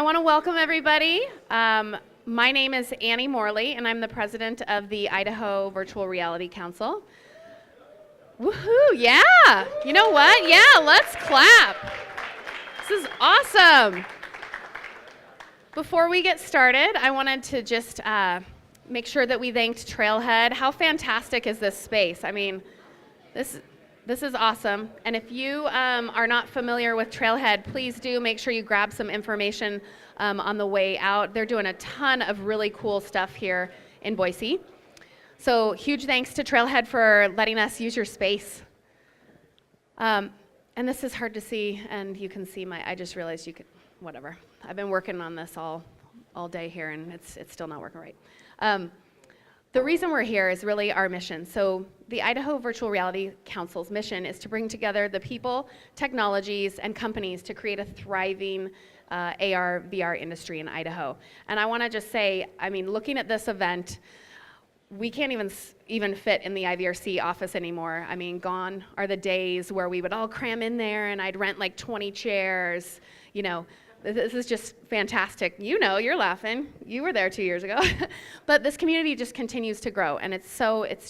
want to welcome everybody. My name is Annie Morley, and I'm the president of the Idaho Virtual Reality Council. Woohoo, yeah! You know what? Yeah, let's clap. This is awesome. Before we get started, I wanted to just make sure that we thanked Trailhead. How fantastic is this space? I mean, this is awesome. And if you are not familiar with Trailhead, please do make sure you grab some information on the way out. They're doing a ton of really cool stuff here in Boise. So huge thanks to Trailhead for letting us use your space. And this is hard to see, and you can see I just realized you could, whatever. I've been working on this all day here, and it's still not working right. The reason we're here is really our mission. So the Idaho Virtual Reality Council's mission is to bring together the people, technologies, and companies to create a thriving AR, VR industry in Idaho. And I want to just say, I mean, looking at this event, we can't even fit in the IVRC office anymore. I mean, gone are the days where we would all cram in there and I'd rent like 20 chairs. You know, this is just fantastic. You know, you're laughing. You were there 2 years ago. But this community just continues to grow, and it's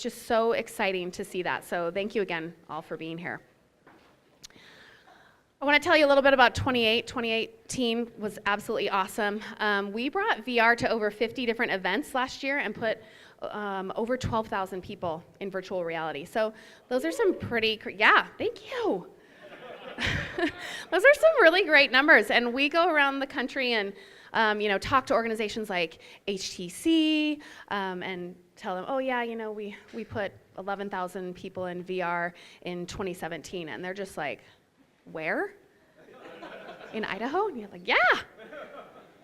just so exciting to see that. So thank you again all for being here. I want to tell you a little bit about 2018 was absolutely awesome. We brought VR to over 50 different events last year and put over 12,000 people in virtual reality. So those are some pretty, yeah, thank you. Those are some really great numbers, and we go around the country and talk to organizations like HTC and tell them, oh yeah, we put 11,000 people in VR in 2017, and they're just like, where? In Idaho? And you're like, yeah,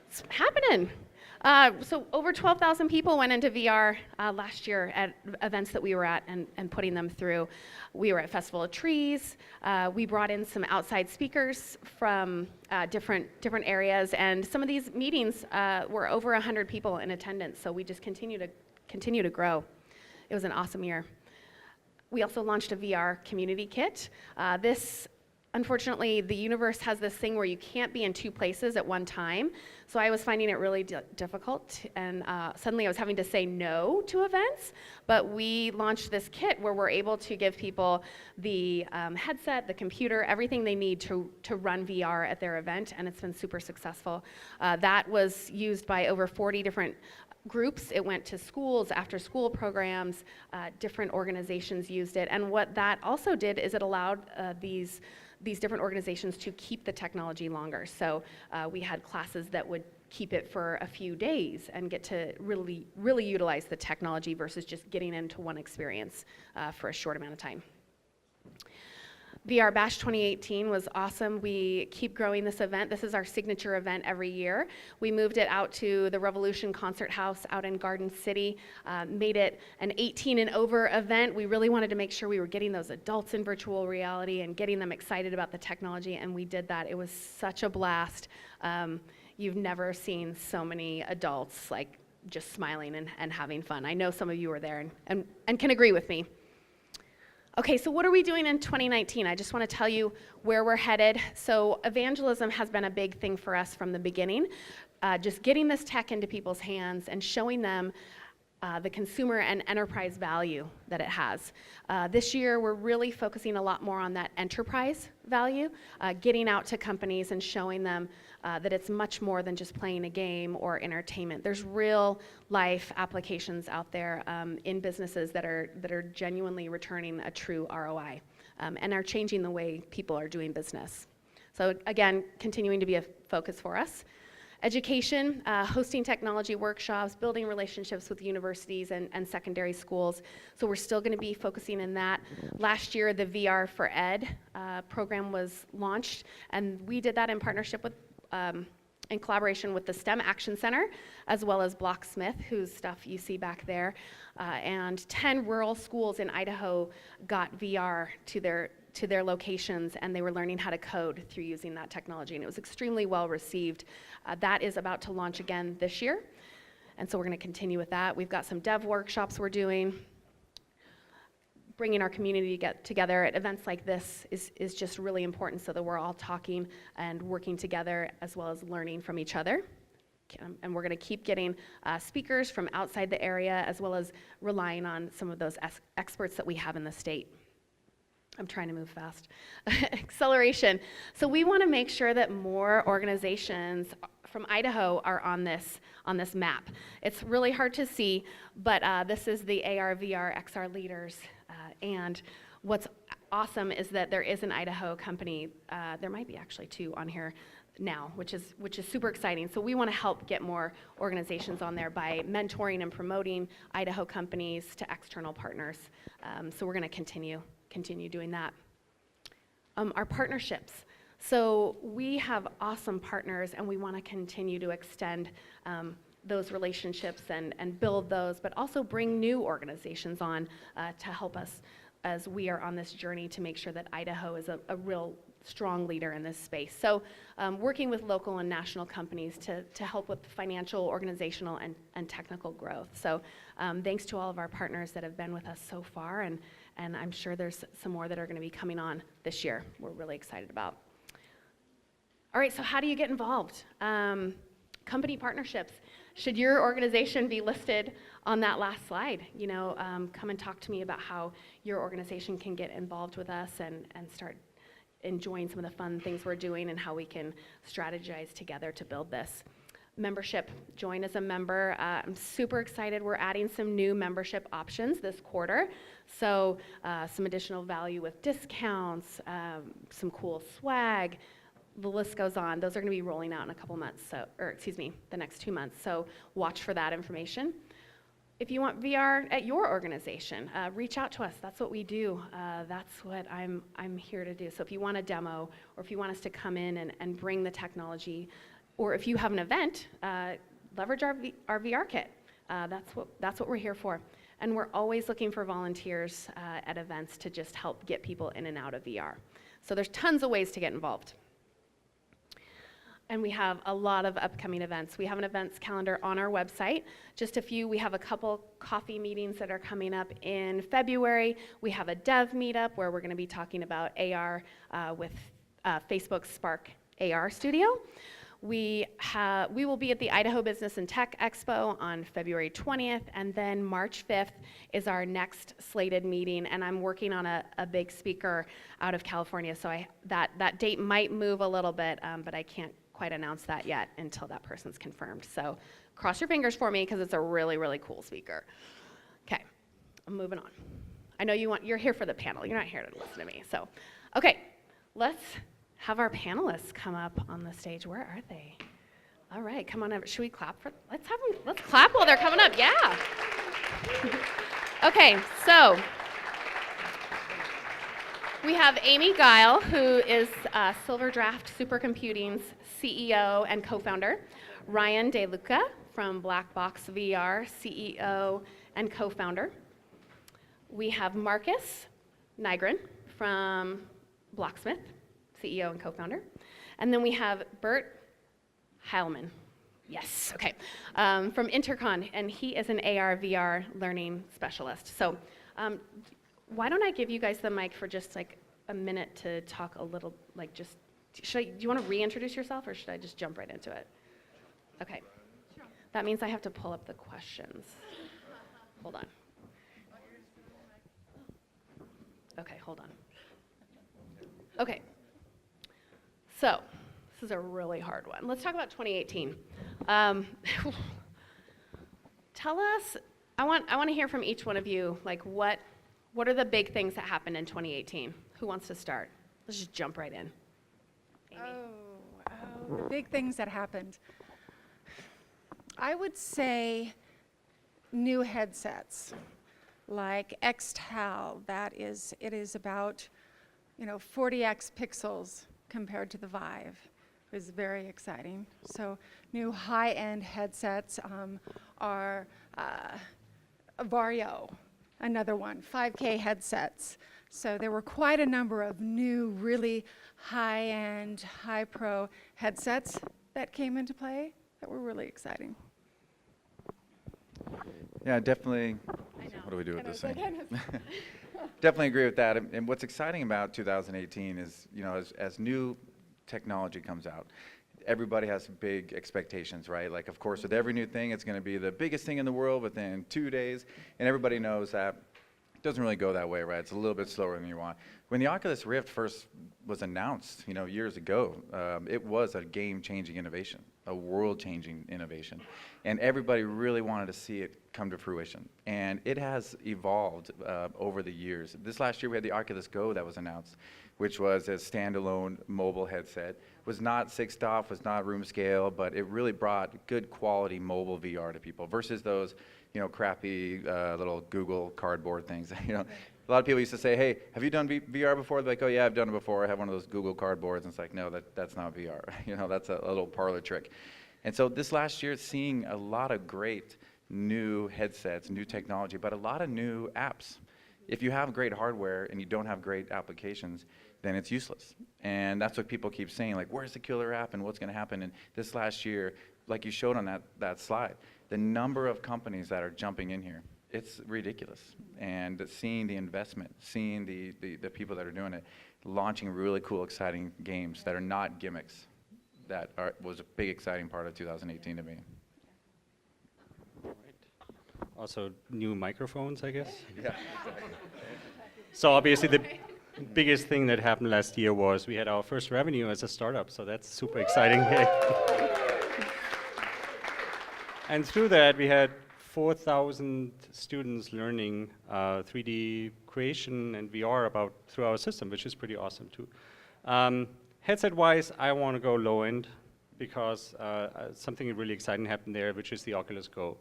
it's happening. So over 12,000 people went into VR last year at events that we were at and putting them through. We were at Festival of Trees. We brought in some outside speakers from different areas, and some of these meetings were over 100 people in attendance. So we just continue to grow. It was an awesome year. We also launched a VR community kit. Unfortunately, the universe has this thing where you can't be in two places at one time. So I was finding it really difficult, and suddenly I was having to say no to events. But we launched this kit where we're able to give people the headset, the computer, everything they need to run VR at their event, and it's been super successful. That was used by over 40 different groups. It went to schools, after school programs, different organizations used it. And what that also did is it allowed these different organizations to keep the technology longer. So we had classes that would keep it for a few days and get to really utilize the technology versus just getting into one experience for a short amount of time. VR Bash 2018 was awesome. We keep growing this event. This is our signature event every year. We moved it out to the Revolution Concert House out in Garden City, made it an 18 and over event. We really wanted to make sure we were getting those adults in virtual reality and getting them excited about the technology, and we did that. It was such a blast. You've never seen so many adults like just smiling and having fun. I know some of you were there and can agree with me. Okay, so what are we doing in 2019? I just want to tell you where we're headed. So evangelism has been a big thing for us from the beginning. Just getting this tech into people's hands and showing them the consumer and enterprise value that it has. This year, we're really focusing a lot more on that enterprise value, getting out to companies and showing them that it's much more than just playing a game or entertainment. There's real life applications out there in businesses that are genuinely returning a true ROI and are changing the way people are doing business. So again, continuing to be a focus for us. Education, hosting technology workshops, building relationships with universities and secondary schools. So we're still going to be focusing in that. Last year, the VR for Ed program was launched, and we did that in partnership with, in collaboration with the STEM Action Center, as well as Blocksmith, whose stuff you see back there. And 10 rural schools in Idaho got VR to their locations, and they were learning how to code through using that technology, and it was extremely well received. That is about to launch again this year, and so we're going to continue with that. We've got some dev workshops we're doing. bringing our community to get together at events like this is just really important so that we're all talking and working together as well as learning from each other. And we're going to keep getting speakers from outside the area as well as relying on some of those experts that we have in the state. I'm trying to move fast. Acceleration. So we want to make sure that more organizations from Idaho are on this map. It's really hard to see, but this is the AR, VR, XR leaders. And what's awesome is that there is an Idaho company. There might be actually 2 on here now, which is super exciting. So we want to help get more organizations on there by mentoring and promoting Idaho companies to external partners. So we're going to continue doing that. Our partnerships. So we have awesome partners, and we want to continue to extend those relationships and build those, but also bring new organizations on to help us as we are on this journey to make sure that Idaho is a real strong leader in this space. So working with local and national companies to help with financial, organizational, and technical growth. So thanks to all of our partners that have been with us so far, and I'm sure there's some more that are going to be coming on this year we're really excited about. All right, so how do you get involved? Company partnerships. Should your organization be listed on that last slide? You know, come and talk to me about how your organization can get involved with us and start enjoying some of the fun things we're doing and how we can strategize together to build this. Membership, join as a member. I'm super excited. We're adding some new membership options this quarter. So some additional value with discounts, some cool swag. The list goes on. Those are going to be rolling out in a couple months, the next 2 months. So watch for that information. If you want VR at your organization, reach out to us. That's what we do. That's what I'm here to do. So if you want a demo, or if you want us to come in and bring the technology, or if you have an event, leverage our VR kit. That's what we're here for. And we're always looking for volunteers at events to just help get people in and out of VR. So there's tons of ways to get involved. And we have a lot of upcoming events. We have an events calendar on our website. Just a few. We have a couple coffee meetings that are coming up in February. We have a dev meetup where we're going to be talking about AR with Facebook Spark AR Studio. We will be at the Idaho Business and Tech Expo on February 20th, and then March 5th is our next slated meeting, and I'm working on a big speaker out of California, so that date might move a little bit, but I can't quite announce that yet until that person's confirmed. So cross your fingers for me because it's a really, really cool speaker. Okay, I'm moving on. I know you're here for the panel. You're not here to listen to me. So, okay, let's have our panelists come up on the stage. Where are they? All right, come on over. Should we clap for? Let's clap while they're coming up. Yeah. Okay, so we have Amy Guile, who is Silver Draft Supercomputing's CEO and co-founder. Ryan DeLuca from Black Box VR, CEO and co-founder. We have Marcus Nygren from Blocksmith, CEO and co-founder. And then we have Bert Heilman. Yes, okay. From Intercon, and he is an AR VR learning specialist. So why don't I give you guys the mic for just like a minute to talk a little, like just, do you want to reintroduce yourself or should I just jump right into it? Okay. Sure. That means I have to pull up the questions. Hold on. Okay, hold on. Okay. So, this is a really hard one. Let's talk about 2018. Tell us, I want to hear from each one of you, like what are the big things that happened in 2018? Who wants to start? Let's just jump right in. Amy. The big things that happened. I would say new headsets, like XTAL. It is about, 40x pixels compared to the Vive. It was very exciting. So new high-end headsets are Vario, another one, 5K headsets. So there were quite a number of new, really high-end, high-pro headsets that came into play that were really exciting. Yeah, definitely. What do we do with this thing? definitely agree with that. And what's exciting about 2018 is, as new technology comes out, everybody has big expectations, right? Like, of course, with every new thing, it's going to be the biggest thing in the world within 2 days, and everybody knows that it doesn't really go that way, right? It's a little bit slower than you want. When the Oculus Rift first was announced, years ago, it was a game-changing innovation, a world-changing innovation, and everybody really wanted to see it come to fruition. And it has evolved over the years. This last year, we had the Oculus Go that was announced, which was a standalone mobile headset. Was not 6DoF, was not room scale, but it really brought good quality mobile VR to people versus those, crappy little Google Cardboard things. A lot of people used to say, hey, have you done VR before? They're like, oh yeah, I've done it before. I have one of those Google Cardboards. And it's like, no, that's not VR. That's a little parlor trick. And so this last year, seeing a lot of great new headsets, new technology, but a lot of new apps. If you have great hardware and you don't have great applications, then it's useless. And that's what people keep saying, like, where's the killer app and what's going to happen? And this last year, like you showed on that slide, the number of companies that are jumping in here, it's ridiculous. And seeing the investment, seeing the people that are doing it, launching really cool, exciting games that are not gimmicks, was a big, exciting part of 2018 to me. Also, new microphones, I guess. Yeah, exactly. So obviously the biggest thing that happened last year was we had our first revenue as a startup, so that's super exciting. And through that, we had 4,000 students learning 3D creation and VR through our system, which is pretty awesome too. Headset-wise, I want to go low-end because something really exciting happened there, which is the Oculus Go.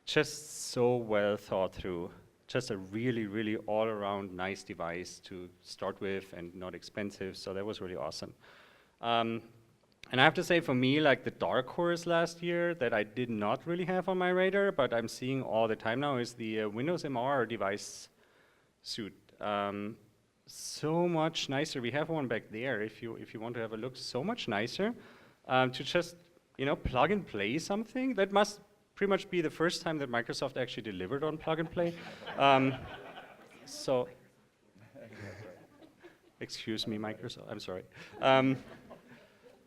Just so well thought through. Just a really, really all-around nice device to start with and not expensive, so that was really awesome. And I have to say, for me, like the dark horse last year that I did not really have on my radar, but I'm seeing all the time now, is the Windows MR device suit. So much nicer. We have one back there if you want to have a look. So much nicer to just plug and play something. That must pretty much be the first time that Microsoft actually delivered on plug and play. So, excuse me, Microsoft. I'm sorry.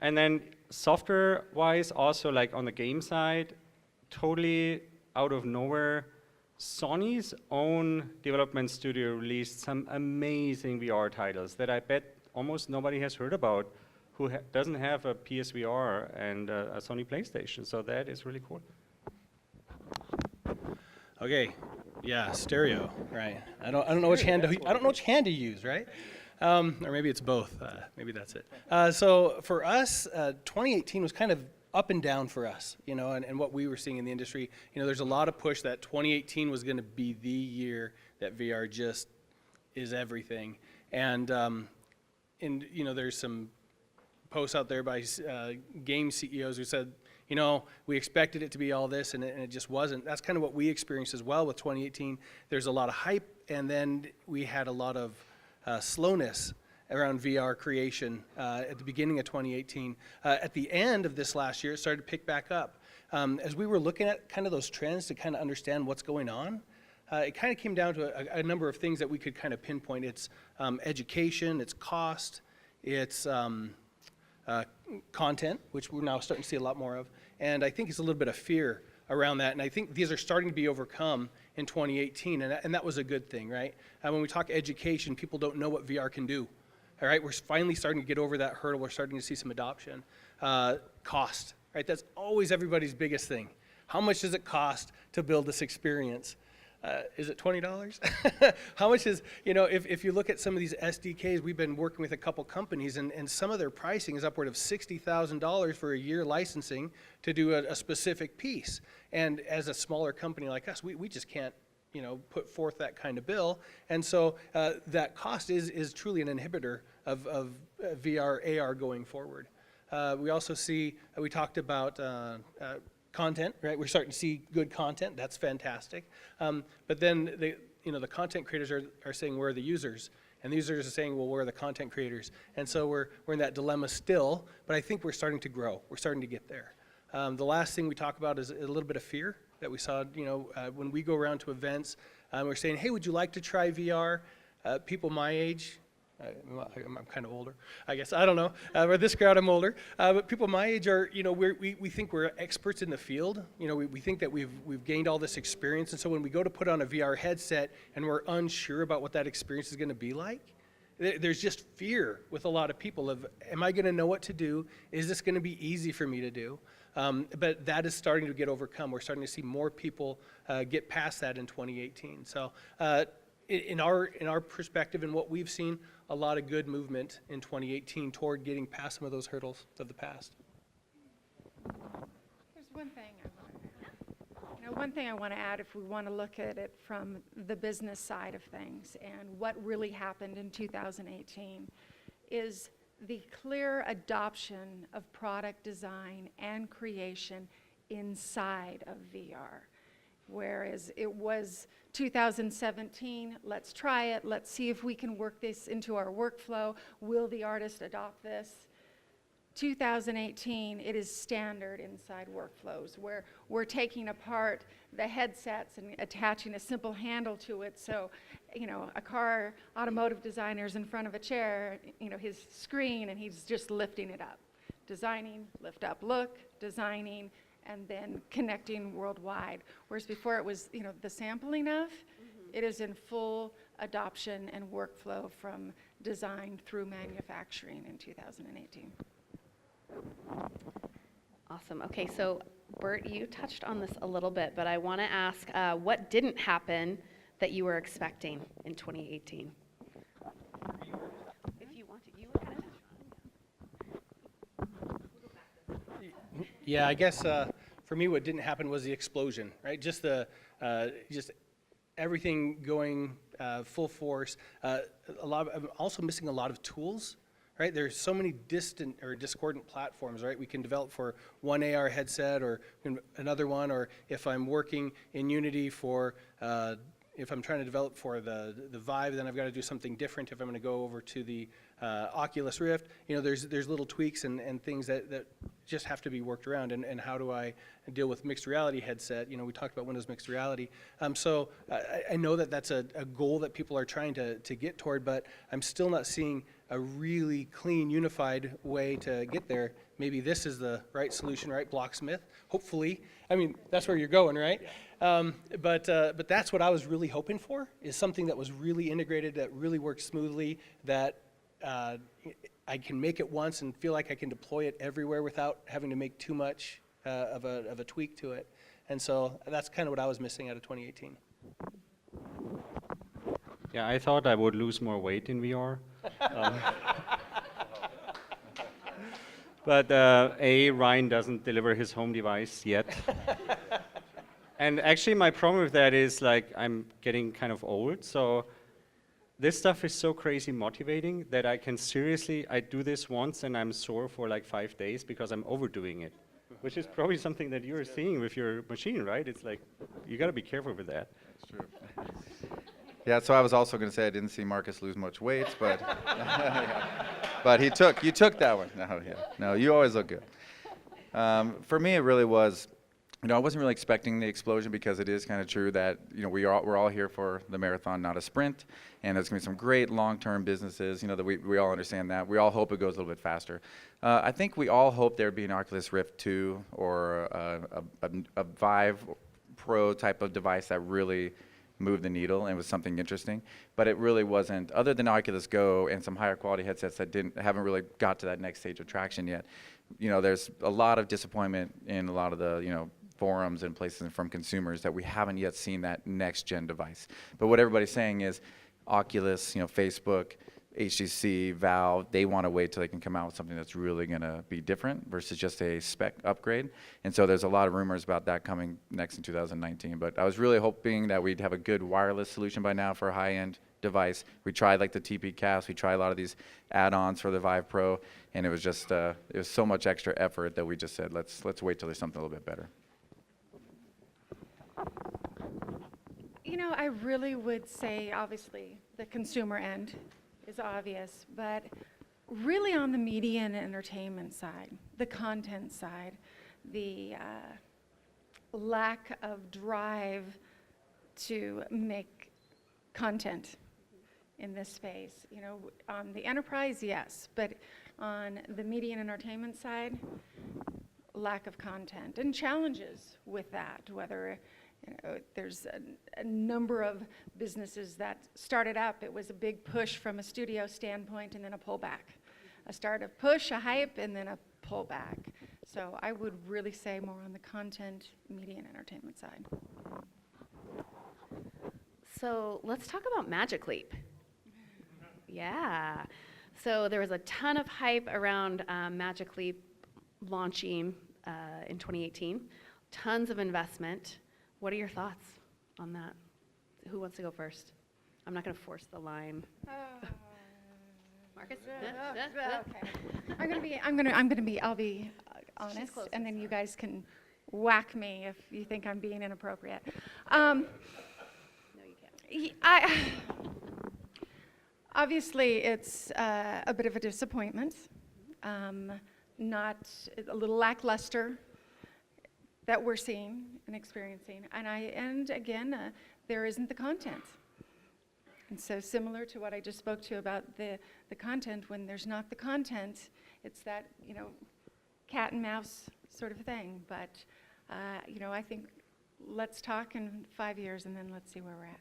And then software-wise, also like on the game side, totally out of nowhere, Sony's own development studio released some amazing VR titles that I bet almost nobody has heard about who doesn't have a PSVR and a Sony PlayStation. So that is really cool. Okay, yeah, stereo, right? I don't know which hand to use, right? Or maybe it's both. Maybe that's it. So for us, 2018 was kind of up and down for us, and what we were seeing in the industry. There's a lot of push that 2018 was going to be the year that VR just is everything. And there's some posts out there by game CEOs who said, we expected it to be all this, and it just wasn't. That's kind of what we experienced as well with 2018. There's a lot of hype, and then we had a lot of slowness around VR creation at the beginning of 2018. At the end of this last year, it started to pick back up. As we were looking at kind of those trends to kind of understand what's going on, it kind of came down to a number of things that we could kind of pinpoint. It's education, it's cost, it's content, which we're now starting to see a lot more of, and I think it's a little bit of fear around that, and I think these are starting to be overcome in 2018, and that was a good thing, right? When we talk education, people don't know what VR can do, all right? We're finally starting to get over that hurdle. We're starting to see some adoption. Cost, right? That's always everybody's biggest thing. How much does it cost to build this experience? Is it $20? How much is, if you look at some of these SDKs, we've been working with a couple companies, and some of their pricing is upward of $60,000 for a year licensing to do a specific piece. And as a smaller company like us, we just can't, put forth that kind of bill. And so that cost is truly an inhibitor of VR, AR going forward. We also see, we talked about content, right? We're starting to see good content. That's fantastic. But then the content creators are saying, where are the users? And the users are saying, well, where are the content creators? And so we're in that dilemma still, but I think we're starting to grow. We're starting to get there. The last thing we talk about is a little bit of fear that we saw, when we go around to events. We're saying, hey, would you like to try VR? People my age, I'm kind of older, I guess. I don't know. Or this crowd, I'm older. But people my age are, we think we're experts in the field. We think that we've gained all this experience. And so when we go to put on a VR headset and we're unsure about what that experience is going to be like, there's just fear with a lot of people of, am I going to know what to do? Is this going to be easy for me to do? But that is starting to get overcome. We're starting to see more people get past that in 2018. So in our perspective and what we've seen, a lot of good movement in 2018 toward getting past some of those hurdles of the past. There's one thing I want to add if we want to look at it from the business side of things and what really happened in 2018 is the clear adoption of product design and creation inside of VR. Whereas it was 2017, let's try it, let's see if we can work this into our workflow, will the artist adopt this? 2018, it is standard inside workflows where we're taking apart the headsets and attaching a simple handle to it. So, a car automotive designer's in front of a chair, his screen, and he's just lifting it up. Designing, lift up, look, designing, and then connecting worldwide. Whereas before it was, the sampling of, it is in full adoption and workflow from design through manufacturing in 2018. Awesome. Okay, so Bert, you touched on this a little bit, but I want to ask what didn't happen that you were expecting in 2018? If you want to, you kind of. Yeah, I guess for me, what didn't happen was the explosion, right? Just just everything going full force. I'm also missing a lot of tools. Right, there's so many distant or discordant platforms, right? We can develop for one AR headset or another one, or if I'm working in Unity for, if I'm trying to develop for the Vive, then I've got to do something different. If I'm going to go over to the Oculus Rift, there's little tweaks and things that just have to be worked around. And how do I deal with mixed reality headset? We talked about Windows mixed reality. So I know that that's a goal that people are trying to get toward, but I'm still not seeing a really clean, unified way to get there. Maybe this is the right solution, right? Blocksmith, hopefully. I mean, that's where you're going, right? But that's what I was really hoping for, is something that was really integrated, that really works smoothly, that I can make it once and feel like I can deploy it everywhere without having to make too much of a tweak to it. And so that's kind of what I was missing out of 2018. Yeah, I thought I would lose more weight in VR. But Ryan doesn't deliver his home device yet. And actually my problem with that is I'm getting kind of old, so this stuff is so crazy motivating that I do this once and I'm sore for 5 days because I'm overdoing it, which is probably something that you're seeing with your machine, right? It's you gotta be careful with that. That's true. Yeah, so I was also going to say I didn't see Marcus lose much weight, but but you took that one. No, you always look good. For me, it really was, I wasn't really expecting the explosion because it is kind of true that we're all here for the marathon, not a sprint, and there's going to be some great long-term businesses. That we all understand that. We all hope it goes a little bit faster. I think we all hope there'd be an Oculus Rift 2 or a Vive Pro type of device that really moved the needle and was something interesting, but it really wasn't. Other than Oculus Go and some higher quality headsets that haven't really got to that next stage of traction yet, there's a lot of disappointment in a lot of the forums and places and from consumers that we haven't yet seen that next gen device. But what everybody's saying is Oculus, Facebook, HTC, Valve, they want to wait till they can come out with something that's really going to be different versus just a spec upgrade. And so there's a lot of rumors about that coming next in 2019. But I was really hoping that we'd have a good wireless solution by now for a high-end device. We tried the TP Cast, we tried a lot of these add-ons for the Vive Pro, and it was just it was so much extra effort that we just said let's wait till there's something a little bit better. I really would say, obviously, the consumer end is obvious, but really on the media and entertainment side, the content side, the lack of drive to make content in this space. You know, on the enterprise, yes, but on the media and entertainment side, lack of content and challenges with that, whether there's a number of businesses that started up. It was a big push from a studio standpoint and then a pullback. A start, a push, a hype, and then a pullback. So I would really say more on the content, media, and entertainment side. So let's talk about Magic Leap. Yeah. So there was a ton of hype around Magic Leap launching in 2018. Tons of investment. What are your thoughts on that? Who wants to go first? I'm not going to force the line. Marcus? Okay. I'll be honest, closest, and then you guys can whack me if you think I'm being inappropriate. No, you can't. Obviously, it's a bit of a disappointment, not a little lackluster that we're seeing and experiencing. And again, there isn't the content. And so similar to what I just spoke to about the content, when there's not the content, it's that, you know, cat and mouse sort of thing. But, you know, I think let's talk in 5 years and then let's see where we're at.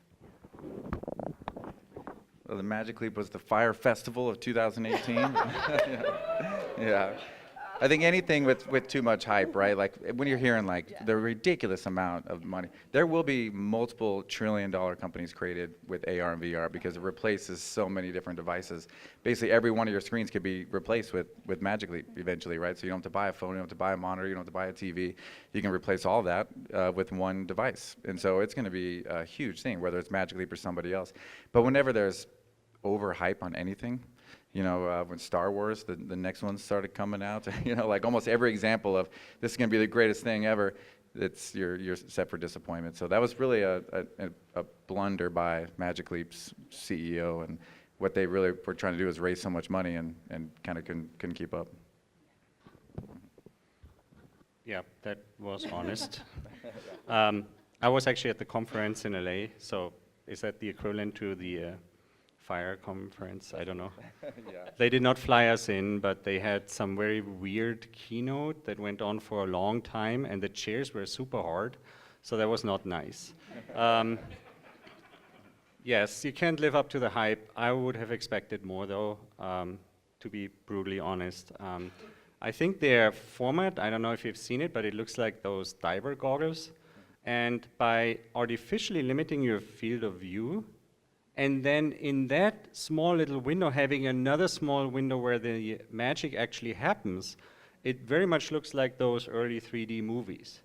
Well, the Magic Leap was the Fire Festival of 2018. Yeah. I think anything with too much hype, right? Like when you're hearing like the ridiculous amount of money, there will be multiple trillion-dollar companies created with AR and VR because it replaces so many different devices. Basically, every one of your screens could be replaced with Magic Leap eventually, right? So you don't have to buy a phone, you don't have to buy a monitor, you don't have to buy a TV. You can replace all that with one device. And so it's going to be a huge thing, whether it's Magic Leap or somebody else. But whenever there's overhype on anything, you know, when Star Wars, the next one started coming out, you know, like almost every example of this is going to be the greatest thing ever, you're set for disappointment. So that was really a blunder by Magic Leap's CEO, and what they really were trying to do is raise so much money and kind of couldn't keep up. Yeah, that was honest. I was actually at the conference in LA, so is that the equivalent to the Fire conference? I don't know. Yeah. They did not fly us in, but they had some very weird keynote that went on for a long time, and the chairs were super hard, so that was not nice. Yes, you can't live up to the hype. I would have expected more, though, to be brutally honest. I think their format, I don't know if you've seen it, but it looks like those diver goggles. And by artificially limiting your field of view, and then in that small little window having another small window where the magic actually happens, it very much looks like those early 3D movies.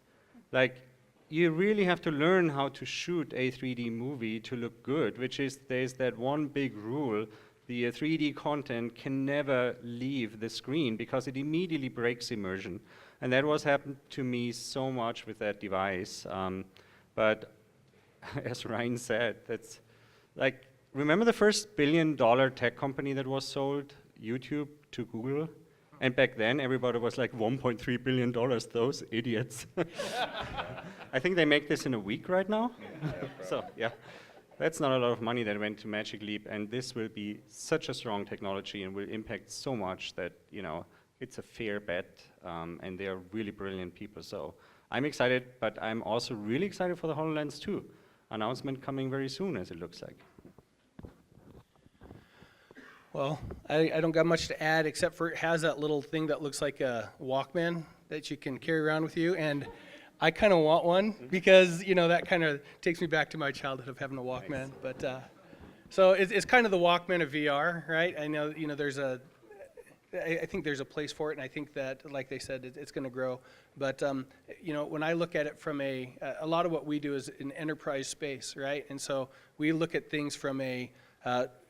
Like, you really have to learn how to shoot a 3D movie to look good, which is there's that one big rule, the 3D content can never leave the screen because it immediately breaks immersion. And that was happened to me so much with that device. But as Ryan said, that's like, remember the first billion-dollar tech company that was sold, YouTube, to Google? And back then, everybody was like, $1.3 billion, those idiots. I think they make this in a week right now. So, yeah, that's not a lot of money that went to Magic Leap, and this will be such a strong technology and will impact so much that, you know, it's a fair bet, and they are really brilliant people. So I'm excited, but I'm also really excited for the HoloLens 2. Announcement coming very soon, as it looks like. Well, I don't got much to add except for it has that little thing that looks like a Walkman that you can carry around with you, and I kind of want one because, you know, that kind of takes me back to my childhood of having a Walkman. Nice. But so it's kind of the Walkman of VR, right? I know, you know, I think there's a place for it, and I think that, like they said, it's going to grow. But you know, when I look at it from a lot of what we do is in enterprise space, right? And so we look at things from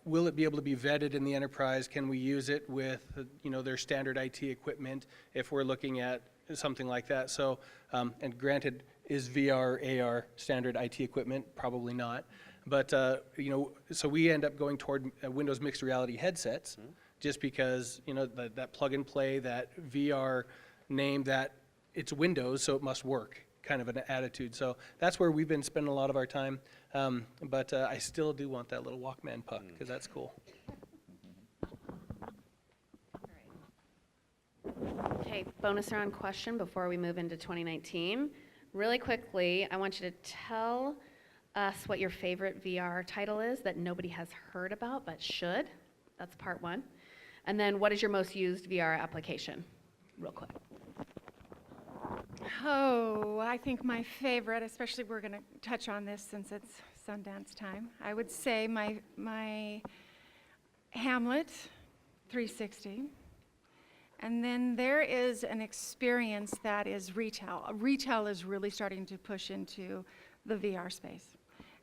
will it be able to be vetted in the enterprise? Can we use it with, you know, their standard IT equipment if we're looking at something like that? So, and granted, is VR, AR standard IT equipment? Probably not. But, you know, so we end up going toward Windows mixed reality headsets just because, you know, that plug and play, that VR name, that it's Windows, so it must work. kind of an attitude. So that's where we've been spending a lot of our time. But I still do want that little Walkman puck because that's cool. Okay, bonus round question before we move into 2019. Really quickly, I want you to tell us what your favorite VR title is that nobody has heard about but should. That's part one. And then what is your most used VR application? Real quick. Oh, I think my favorite, especially we're going to touch on this since it's Sundance time, I would say my Hamlet 360. And then there is an experience that is retail. Retail is really starting to push into the VR space.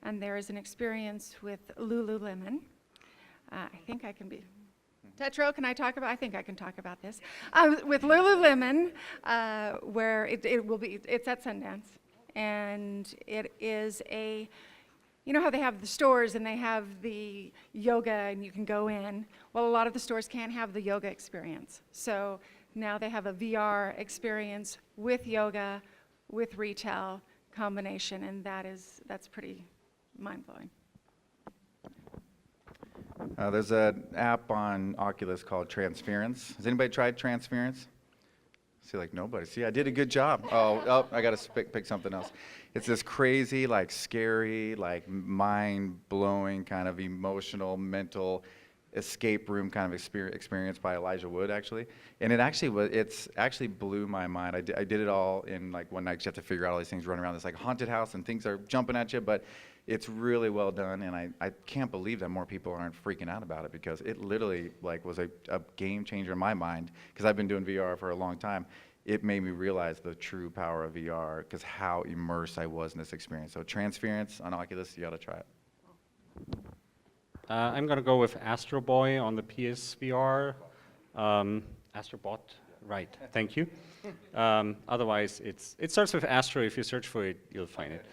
And there is an experience with Lululemon. I think I can be... Tetro, can I talk about? I think I can talk about this. With Lululemon, where it will be, it's at Sundance, and it is a, you know how they have the stores and they have the yoga and you can go in? Well, a lot of the stores can't have the yoga experience. So now they have a VR experience with yoga, with retail combination, and that's pretty mind-blowing. There's an app on Oculus called Transference. Has anybody tried Transference? See, like nobody. See, I did a good job. Oh, I got to pick something else. It's this crazy, like scary, like mind-blowing kind of emotional, mental escape room kind of experience by Elijah Wood, actually. And it's actually blew my mind. I did it all in like one night. 'Cause you have to figure out all these things, run around this like haunted house and things are jumping at you, but it's really well done, and I can't believe that more people aren't freaking out about it because it literally like was a game changer in my mind because I've been doing VR for a long time. It made me realize the true power of VR because how immersed I was in this experience. So Transference on Oculus, you got to try it. I'm going to go with Astro Boy on the PSVR. Astrobot, right, thank you. Otherwise, it starts with Astro. If you search for it, you'll find it.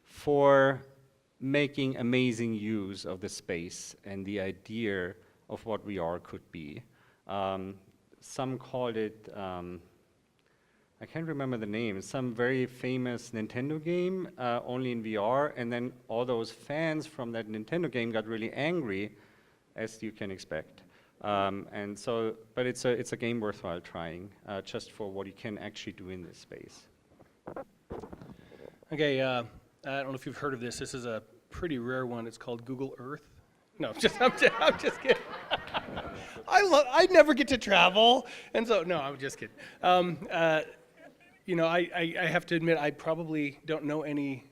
For making amazing use of the space and the idea of what VR could be. Some called it, I can't remember the name, some very famous Nintendo game, only in VR, and then all those fans from that Nintendo game got really angry, as you can expect. And so, but it's a game worthwhile trying, just for what you can actually do in this space. Okay, I don't know if you've heard of this. This is a pretty rare one. It's called Google Earth. No, I'm just kidding. I never get to travel, and so no, I'm just kidding. You know, I have to admit I probably don't know any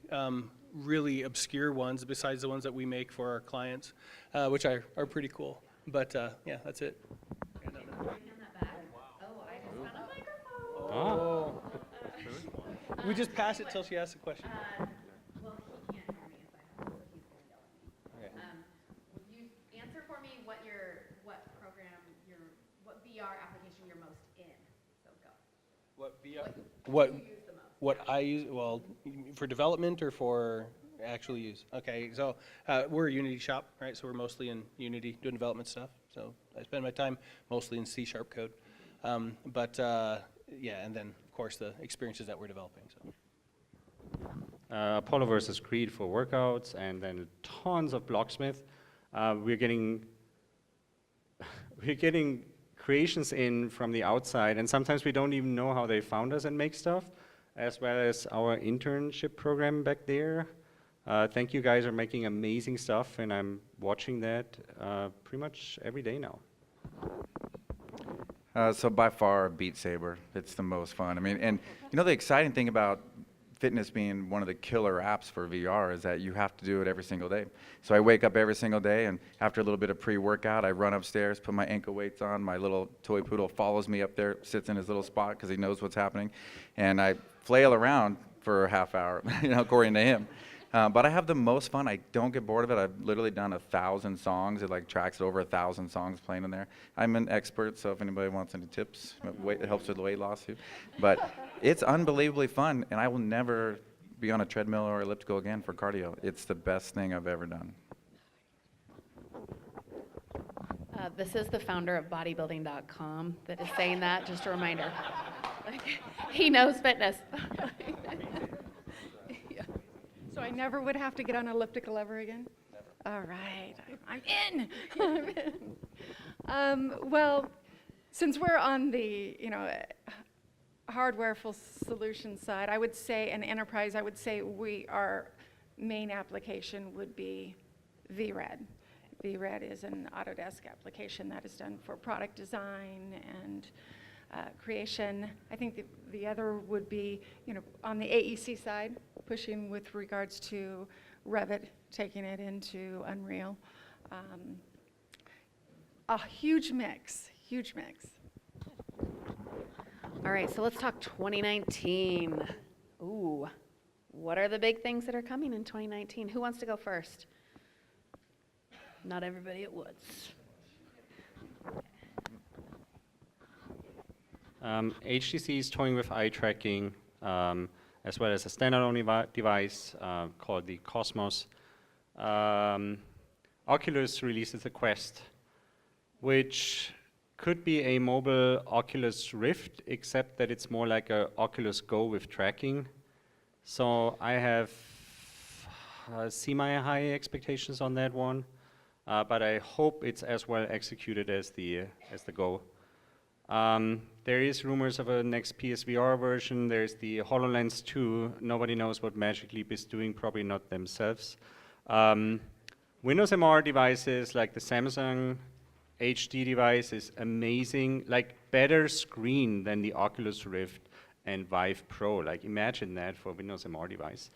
really obscure ones besides the ones that we make for our clients, which are pretty cool. But yeah, that's it. Oh. We just pass it till she asks a question. Well, he can't hear me if I have, so he's going to yell at me. Okay. You answer for me what VR application you're most in. So go. What VR? What you use the most? What I use? Well, for development or for actual use? Okay, so we're a Unity shop, right? So we're mostly in Unity doing development stuff. So I spend my time mostly in C# code. Yeah, and then of course the experiences that we're developing. So. Apollo versus Creed for workouts, and then tons of Blocksmith. We're getting creations in from the outside, and sometimes we don't even know how they found us and make stuff, as well as our internship program back there. Thank you guys are making amazing stuff, and I'm watching that pretty much every day now. So by far, Beat Saber. It's the most fun. I mean, and you know the exciting thing about fitness being one of the killer apps for VR is that you have to do it every single day. So I wake up every single day, and after a little bit of pre-workout, I run upstairs, put my ankle weights on. My little toy poodle follows me up there, sits in his little spot because he knows what's happening, and I flail around for a half hour, you know, according to him. But I have the most fun. I don't get bored of it. I've literally done 1,000 songs. It like tracks over 1,000 songs playing in there. I'm an expert, so if anybody wants any tips, it helps with weight loss too. But it's unbelievably fun, and I will never be on a treadmill or elliptical again for cardio. It's the best thing I've ever done. This is the founder of bodybuilding.com that is saying that, just a reminder. He knows fitness. Yeah. So I never would have to get on elliptical ever again? All right, I'm in. I'm in. Well, since we're on the, hardware full solution side, I would say, an enterprise, I would say our main application would be VRED. VRED is an Autodesk application that is done for product design and creation. I think the other would be, on the AEC side, pushing with regards to Revit, taking it into Unreal. A huge mix, huge mix. All right, so let's talk 2019. Ooh, what are the big things that are coming in 2019? Who wants to go first? Not everybody at once. HTC is toying with eye tracking, as well as a standalone device called the Cosmos. Oculus releases the Quest, which could be a mobile Oculus Rift, except that it's more like a Oculus Go with tracking. So I have semi-high expectations on that one, but I hope it's as well executed as the Go. There is rumors of a next PSVR version. There's the HoloLens 2. Nobody knows what Magic Leap is doing, probably not themselves. Windows MR devices like the Samsung HD device is amazing, like better screen than the Oculus Rift and Vive Pro. Like imagine that for Windows MR device.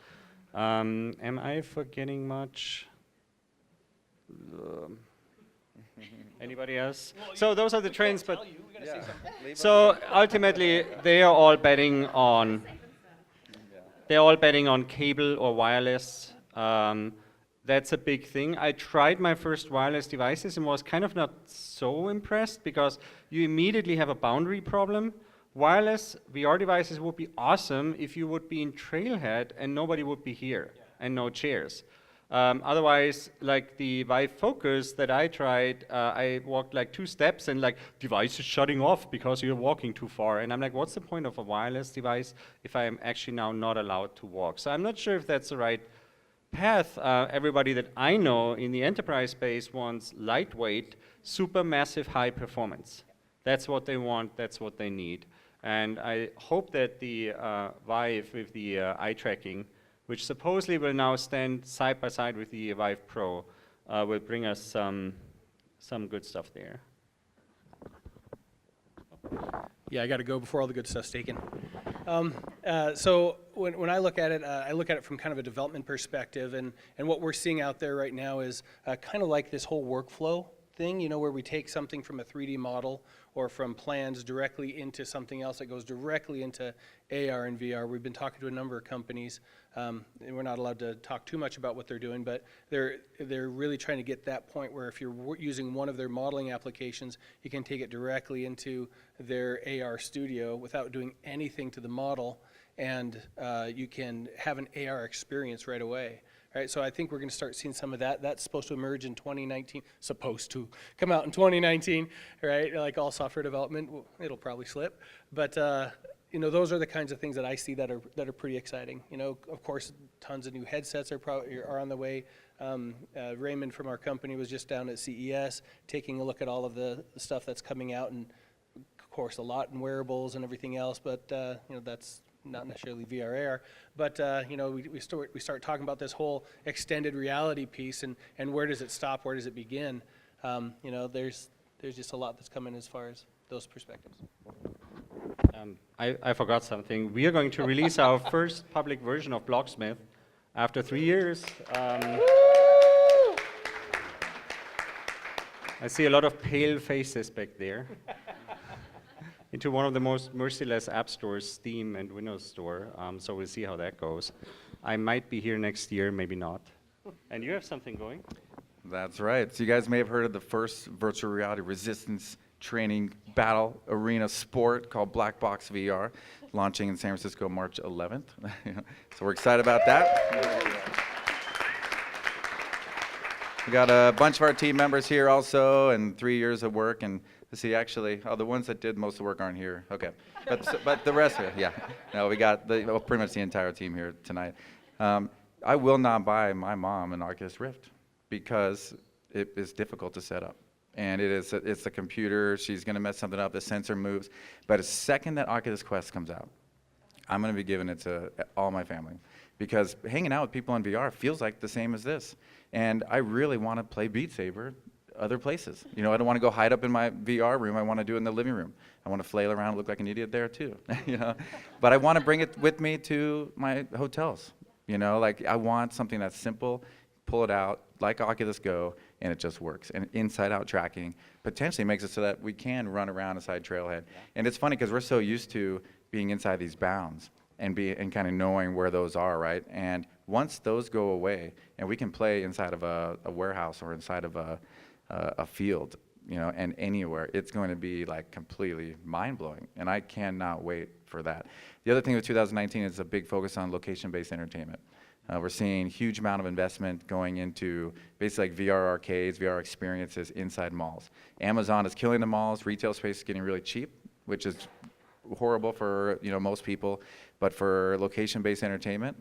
Am I forgetting much? Anybody else? So those are the trends, but so ultimately they are all betting on cable or wireless. That's a big thing. I tried my first wireless devices and was kind of not so impressed because you immediately have a boundary problem. Wireless VR devices would be awesome if you would be in Trailhead and nobody would be here and no chairs. Otherwise, like the Vive Focus that I tried, I walked like 2 steps and like device is shutting off because you're walking too far. And I'm like, what's the point of a wireless device if I am actually now not allowed to walk? So I'm not sure if that's the right path. Everybody that I know in the enterprise space wants lightweight, super massive high performance. That's what they want, that's what they need. And I hope that the Vive with the eye tracking, which supposedly will now stand side by side with the Vive Pro, will bring us some good stuff there. Yeah, I got to go before all the good stuff's taken. So when I look at it from kind of a development perspective, and what we're seeing out there right now is kind of like this whole workflow thing, where we take something from a 3D model or from plans directly into something else that goes directly into AR and VR. We've been talking to a number of companies, and we're not allowed to talk too much about what they're doing, but they're really trying to get that point where if you're using one of their modeling applications, you can take it directly into their AR studio without doing anything to the model, and you can have an AR experience right away. Right, so I think we're going to start seeing some of that. That's supposed to emerge in 2019. Supposed to come out in 2019, right? Like all software development, it'll probably slip. But those are the kinds of things that I see that are pretty exciting. Of course, tons of new headsets are on the way. Raymond from our company was just down at CES, taking a look at all of the stuff that's coming out, and of course, a lot in wearables and everything else. But that's not necessarily VR AR, but we start talking about this whole extended reality piece, and where does it stop, where does it begin? There's just a lot that's coming as far as those perspectives. I forgot something. We are going to release our first public version of Blocksmith after 3 years. I see a lot of pale faces back there. Into one of the most merciless app stores, Steam and Windows Store. So we'll see how that goes. I might be here next year, maybe not. And you have something going? That's right. So you guys may have heard of the first virtual reality resistance training battle arena sport called Black Box VR, launching in San Francisco March 11th. So we're excited about that. We got a bunch of our team members here also, and 3 years of work, and See, actually, the ones that did most of the work aren't here. Okay, but the rest of it, yeah. No, we got pretty much the entire team here tonight. I will not buy my mom an Oculus Rift because it is difficult to set up. And it's the computer, she's gonna mess something up, the sensor moves. But the second that Oculus Quest comes out, I'm gonna be giving it to all my family. Because hanging out with people in VR feels like the same as this. And I really wanna play Beat Saber other places. You know, I don't wanna go hide up in my VR room, I wanna do it in the living room. I wanna flail around and look like an idiot there too, you know? But I wanna bring it with me to my hotels. You know, like I want something that's simple, pull it out, like Oculus Go, and it just works. And inside-out tracking potentially makes it so that we can run around inside Trailhead. Yeah. And it's funny because we're so used to being inside these bounds and kind of knowing where those are, right? And once those go away, and we can play inside of a warehouse or inside of a field, you know, and anywhere, it's going to be like completely mind-blowing. And I cannot wait for that. The other thing with 2019 is a big focus on location-based entertainment. We're seeing huge amount of investment going into basically like VR arcades, VR experiences inside malls. Amazon is killing the malls. Retail space is getting really cheap, which is horrible for, you know, most people. But for location-based entertainment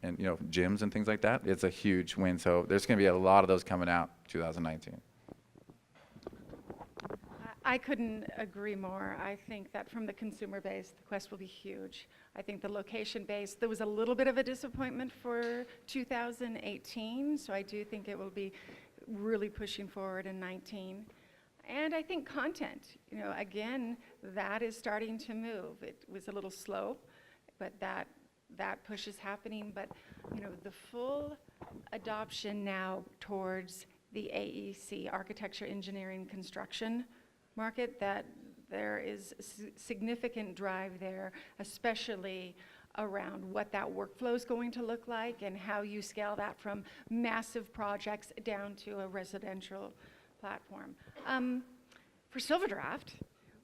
and, you know, gyms and things like that, it's a huge win. So there's going to be a lot of those coming out 2019. I couldn't agree more. I think that from the consumer base, the Quest will be huge. I think the location base, there was a little bit of a disappointment for 2018, so I do think it will be really pushing forward in 19. And I think content, you know, again, that is starting to move. It was a little slow, but that push is happening. But, you know, the full adoption now towards the AEC, architecture, engineering, construction market, that there is significant drive there, especially around what that workflow is going to look like and how you scale that from massive projects down to a residential platform. For Silverdraft,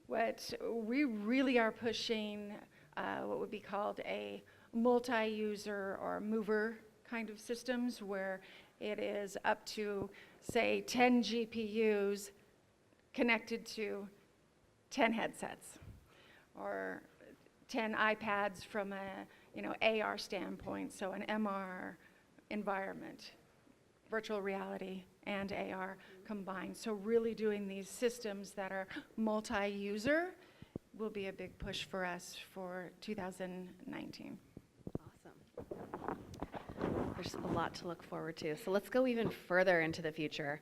what we really are pushing what would be called a multi-user or mover kind of systems, where it is up to, say, 10 GPUs connected to 10 headsets, or 10 iPads from a, you know, AR standpoint, so an MR environment, virtual reality and AR combined. So really doing these systems that are multi-user will be a big push for us for 2019. Awesome. There's a lot to look forward to. So let's go even further into the future.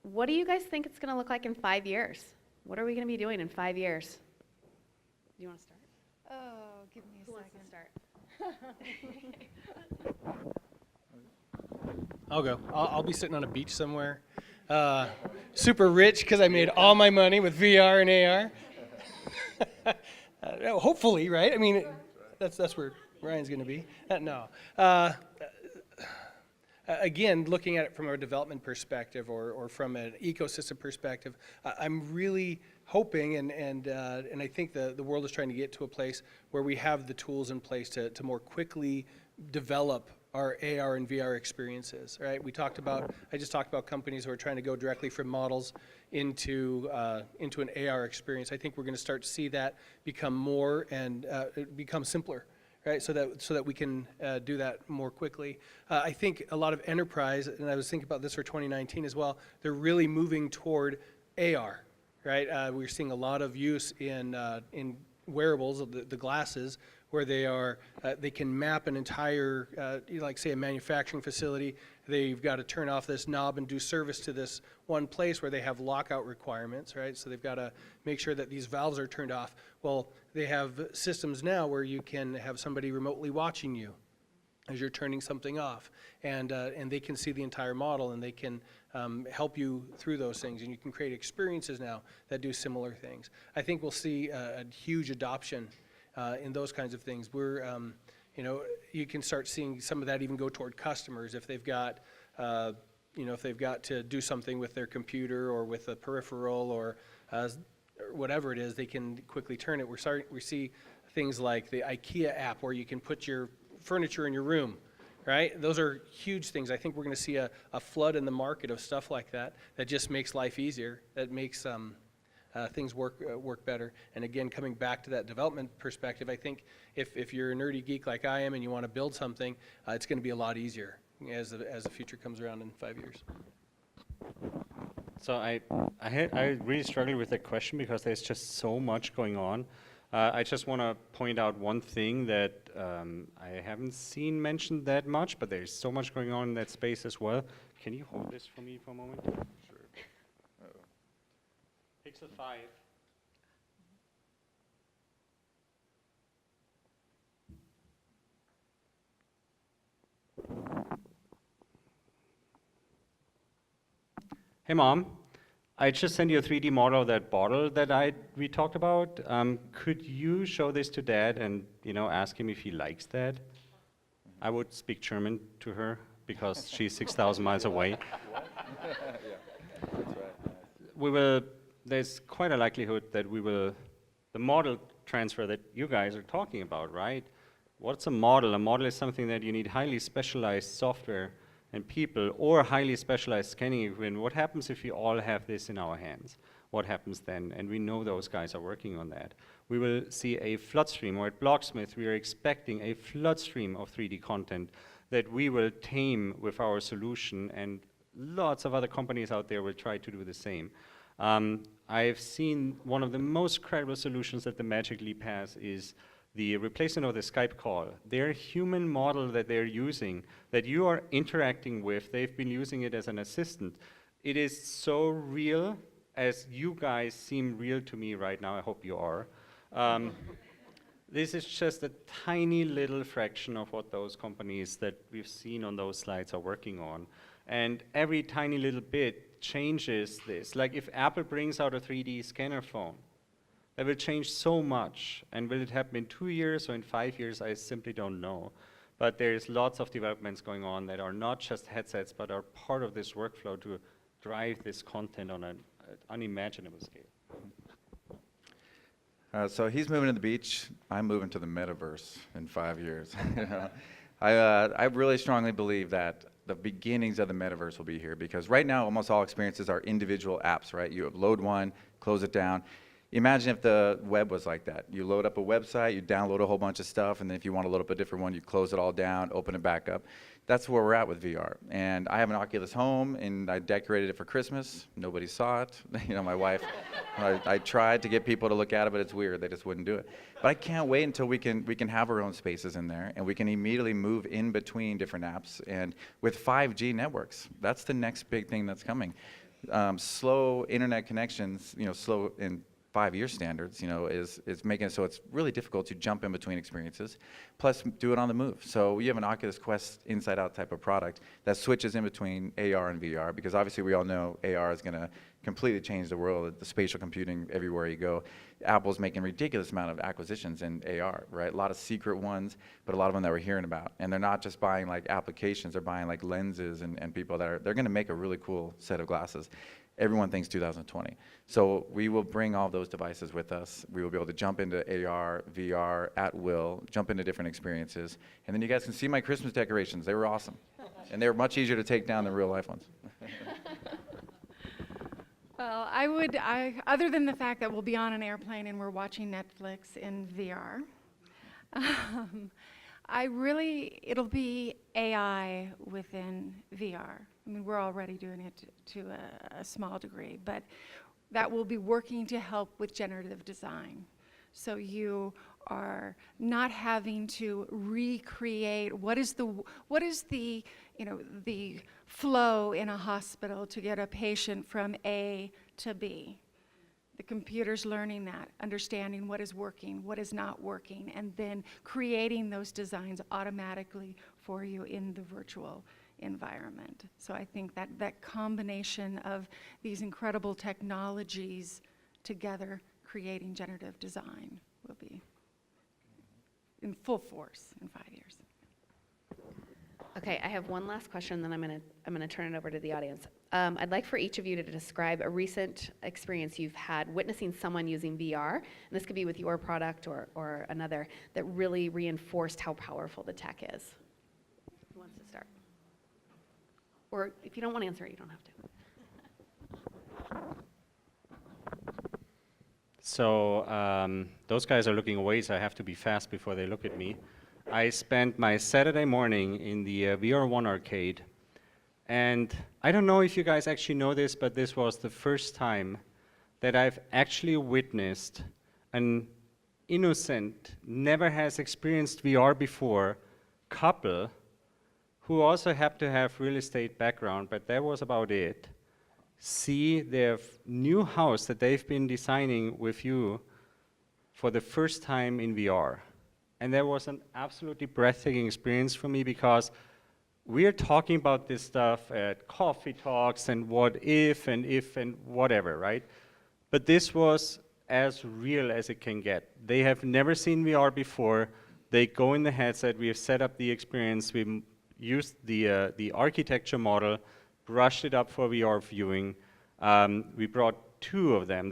What do you guys think it's going to look like in 5 years? What are we going to be doing in 5 years? Do you want to start? Oh, give me a Who second. wants to start? I'll go. I'll be sitting on a beach somewhere, super rich because I made all my money with VR and AR. Hopefully, right? I mean, that's where Ryan's going to be. No. Again, looking at it from a development perspective or from an ecosystem perspective, I'm really hoping and I think the world is trying to get to a place where we have the tools in place to more quickly develop our AR and VR experiences, right? I just talked about companies who are trying to go directly from models into an AR experience. I think we're going to start to see that become more and become simpler. Right, so that we can do that more quickly. I think a lot of enterprise, and I was thinking about this for 2019 as well, they're really moving toward AR, right? We're seeing a lot of use in wearables, the glasses, where they can map an entire, like say a manufacturing facility. They've got to turn off this knob and do service to this one place where they have lockout requirements, right? So they've got to make sure that these valves are turned off. Well, they have systems now where you can have somebody remotely watching you as you're turning something off, and they can see the entire model, and they can help you through those things, and you can create experiences now that do similar things. I think we'll see a huge adoption in those kinds of things. You can start seeing some of that even go toward customers if they've got, if they've got to do something with their computer or with a peripheral or whatever it is, they can quickly turn it. We see things like the IKEA app where you can put your furniture in your room, right? Those are huge things. I think we're going to see a flood in the market of stuff like that just makes life easier, that makes things work better. And again, coming back to that development perspective, I think if you're a nerdy geek like I am and you want to build something, it's going to be a lot easier as the future comes around in 5 years. So I really struggle with that question because there's just so much going on. I just want to point out one thing that I haven't seen mentioned that much, but there's so much going on in that space as well. Can you hold this for me for a moment? Sure. Pixel 5. Hey Mom, I just sent you a 3D model of that bottle that we talked about. Could you show this to Dad and ask him if he likes that? I would speak German to her because she's 6,000 miles away. Yeah, that's right. There's quite a likelihood that the model transfer that you guys are talking about, right? What's a model? A model is something that you need highly specialized software and people or highly specialized scanning equipment. What happens if we all have this in our hands? What happens then? And we know those guys are working on that. We will see a flood stream, or at Blocksmith, we are expecting a flood stream of 3D content that we will tame with our solution, and lots of other companies out there will try to do the same. I've seen one of the most credible solutions that the Magic Leap has is the replacement of the Skype call. Their human model that they're using, that you are interacting with, they've been using it as an assistant. It is so real, as you guys seem real to me right now. I hope you are. This is just a tiny little fraction of what those companies that we've seen on those slides are working on. And every tiny little bit changes this. Like if Apple brings out a 3D scanner phone, that will change so much. And will it happen in 2 years or in 5 years? I simply don't know. But there's lots of developments going on that are not just headsets, but are part of this workflow to drive this content on an unimaginable scale. So he's moving to the beach. I'm moving to the metaverse in 5 years. I really strongly believe that the beginnings of the metaverse will be here, because right now almost all experiences are individual apps, right? You load one, close it down. Imagine if the web was like that. You load up a website, you download a whole bunch of stuff, and then if you want to load up a different one, you close it all down, open it back up. That's where we're at with VR. And I have an Oculus Home, and I decorated it for Christmas. Nobody saw it. My wife, I tried to get people to look at it, but it's weird. They just wouldn't do it. But I can't wait until we can have our own spaces in there, and we can immediately move in between different apps. And with 5G networks, that's the next big thing that's coming. Slow internet connections, slow in 5-year standards, is making it so it's really difficult to jump in between experiences, plus do it on the move. So you have an Oculus Quest inside-out type of product that switches in between AR and VR, because obviously we all know AR is going to completely change the world, the spatial computing everywhere you go. Apple's making a ridiculous amount of acquisitions in AR, right? A lot of secret ones, but a lot of them that we're hearing about. And they're not just buying like applications, they're buying like lenses and people that they're going to make a really cool set of glasses. Everyone thinks 2020. So we will bring all those devices with us. We will be able to jump into AR, VR at will, jump into different experiences. And then you guys can see my Christmas decorations. They were awesome. And they were much easier to take down than real life ones. Well, other than the fact that we'll be on an airplane and we're watching Netflix in VR, it'll be AI within VR. I mean, we're already doing it to a small degree, but that will be working to help with generative design. So you are not having to recreate what is the flow in a hospital to get a patient from A to B. The computer's learning that, understanding what is working, what is not working, and then creating those designs automatically for you in the virtual environment. So I think that combination of these incredible technologies together creating generative design will be in full force in 5 years. Okay, I have one last question, then I'm gonna turn it over to the audience. I'd like for each of you to describe a recent experience you've had witnessing someone using VR, and this could be with your product or another, that really reinforced how powerful the tech is. Who wants to Or if you don't want to answer it, you don't have to. So those guys are looking away, so I have to be fast before they look at me. I spent my Saturday morning in the VR1 arcade, and I don't know if you guys actually know this, but this was the first time that I've actually witnessed an innocent, never has experienced VR before couple who also happened to have real estate background, but that was about it, see their new house that they've been designing with you for the first time in VR. And that was an absolutely breathtaking experience for me, because we're talking about this stuff at coffee talks and what if and whatever, right? But this was as real as it can get. They have never seen VR before. They go in the headset, we have set up the experience, we used the architecture model, brushed it up for VR viewing. We brought two of them,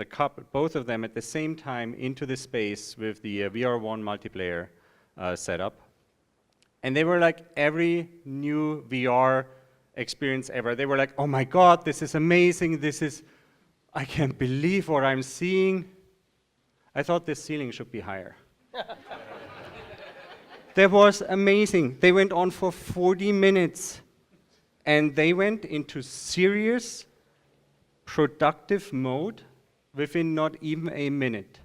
both of them at the same time into the space with the VR1 multiplayer setup. And they were like every new VR experience ever. They were like, oh my God, this is amazing. I can't believe what I'm seeing. I thought this ceiling should be higher. That was amazing. They went on for 40 minutes. And they went into serious, productive mode within not even a minute.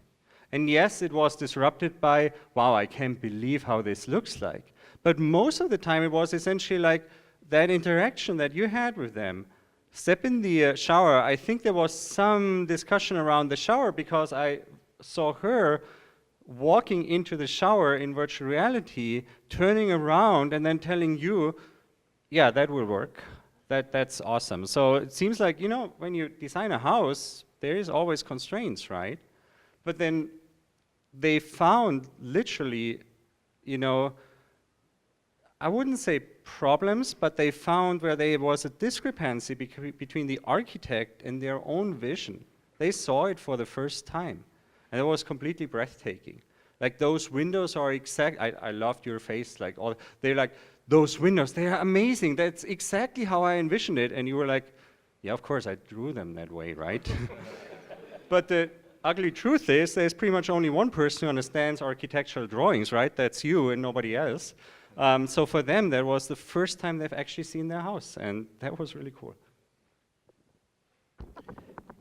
And yes, it was disrupted by, wow, I can't believe how this looks like. But most of the time it was essentially like that interaction that you had with them. Step in the shower. I think there was some discussion around the shower, because I saw her walking into the shower in virtual reality, turning around and then telling you, yeah, that will work. That's awesome. So it seems like, when you design a house, there is always constraints, right? But then they found literally, I wouldn't say problems, but they found where there was a discrepancy between the architect and their own vision. They saw it for the first time, and it was completely breathtaking. Like, those windows are I loved your face, they're like, those windows, they are amazing. That's exactly how I envisioned it. And you were like, yeah, of course, I drew them that way, right? But the ugly truth is, there's pretty much only one person who understands architectural drawings, right? That's you and nobody else. So for them, that was the first time they've actually seen their house. And that was really cool.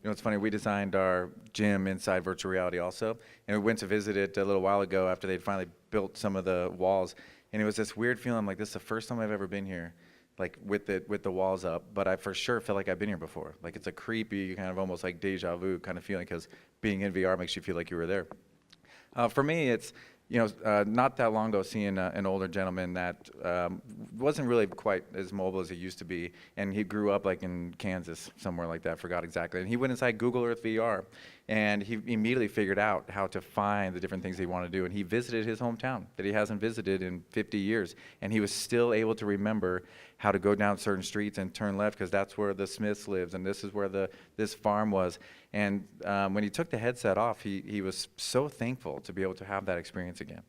It's funny, we designed our gym inside virtual reality also. And we went to visit it a little while ago after they'd finally built some of the walls. And it was this weird feeling, like, this is the first time I've ever been here, like, with the walls up. But I for sure feel like I've been here before. Like, it's a creepy, kind of almost like deja vu kind of feeling, because being in VR makes you feel like you were there. For me, it's, not that long ago, seeing an older gentleman that wasn't really quite as mobile as he used to be, and he grew up like in Kansas, somewhere like that, forgot exactly. And he went inside Google Earth VR, and he immediately figured out how to find the different things he wanted to do. And he visited his hometown that he hasn't visited in 50 years, and he was still able to remember how to go down certain streets and turn left, because that's where the Smiths lives, and this is where this farm was. And when he took the headset off, he was so thankful to be able to have that experience again,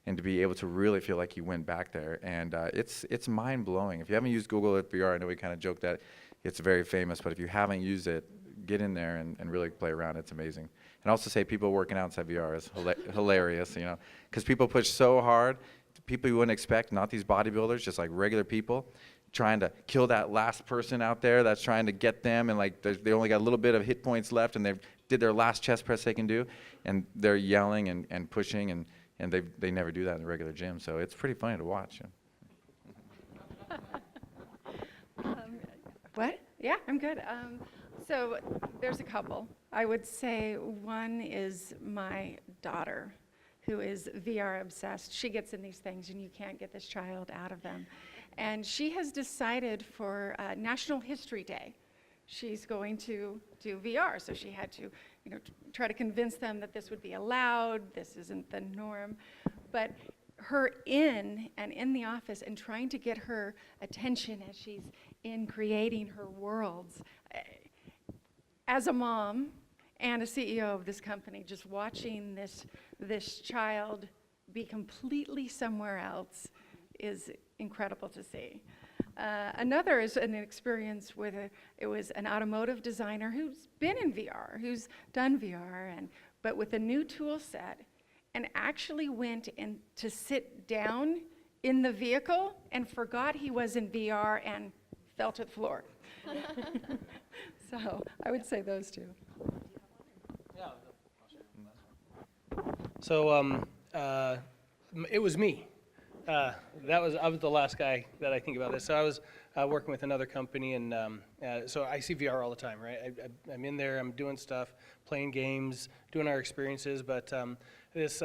and to be able to really feel like he went back there. And it's mind-blowing. If you haven't used Google Earth VR, I know we kind of joke that it's very famous, but if you haven't used it, get in there and really play around. It's amazing. And also say people working outside VR is hilarious, because people push so hard, people you wouldn't expect, not these bodybuilders, just like regular people, trying to kill that last person out there that's trying to get them, and like they only got a little bit of hit points left, and they did their last chest press they can do, and they're yelling and pushing, and they never do that in the regular gym. So it's pretty funny to watch. What? Yeah, I'm good. So there's a couple. I would say one is my daughter, who is VR obsessed. She gets in these things, and you can't get this child out of them. And she has decided for National History Day, she's going to do VR. So she had to, try to convince them that this would be allowed. This isn't the norm. But her in the office and trying to get her attention as she's in creating her worlds. As a mom and a CEO of this company, just watching this child be completely somewhere else is incredible to see. Another is an experience with it was an automotive designer who's been in VR, who's done VR, but with a new tool set, and actually went in to sit down in the vehicle and forgot he was in VR and fell to the floor. So I would say those two. So it was me. I was the last guy that I think about this. So I was working with another company, and so I see VR all the time, right? I'm in there, I'm doing stuff, playing games, doing our experiences, but this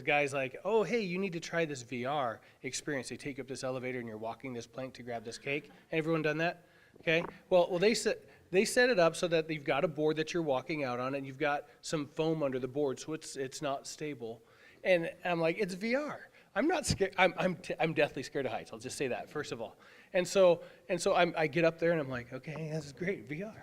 guy's like, oh, hey, you need to try this VR experience. They take you up this elevator, and you're walking this plank to grab this cake. Everyone done that? Okay. Well, they set it up so that you've got a board that you're walking out on, and you've got some foam under the board, so it's not stable. And I'm like, it's VR. I'm not scared. I'm deathly scared of heights. I'll just say that first of all. And so I get up there and I'm like, okay, this is great, VR.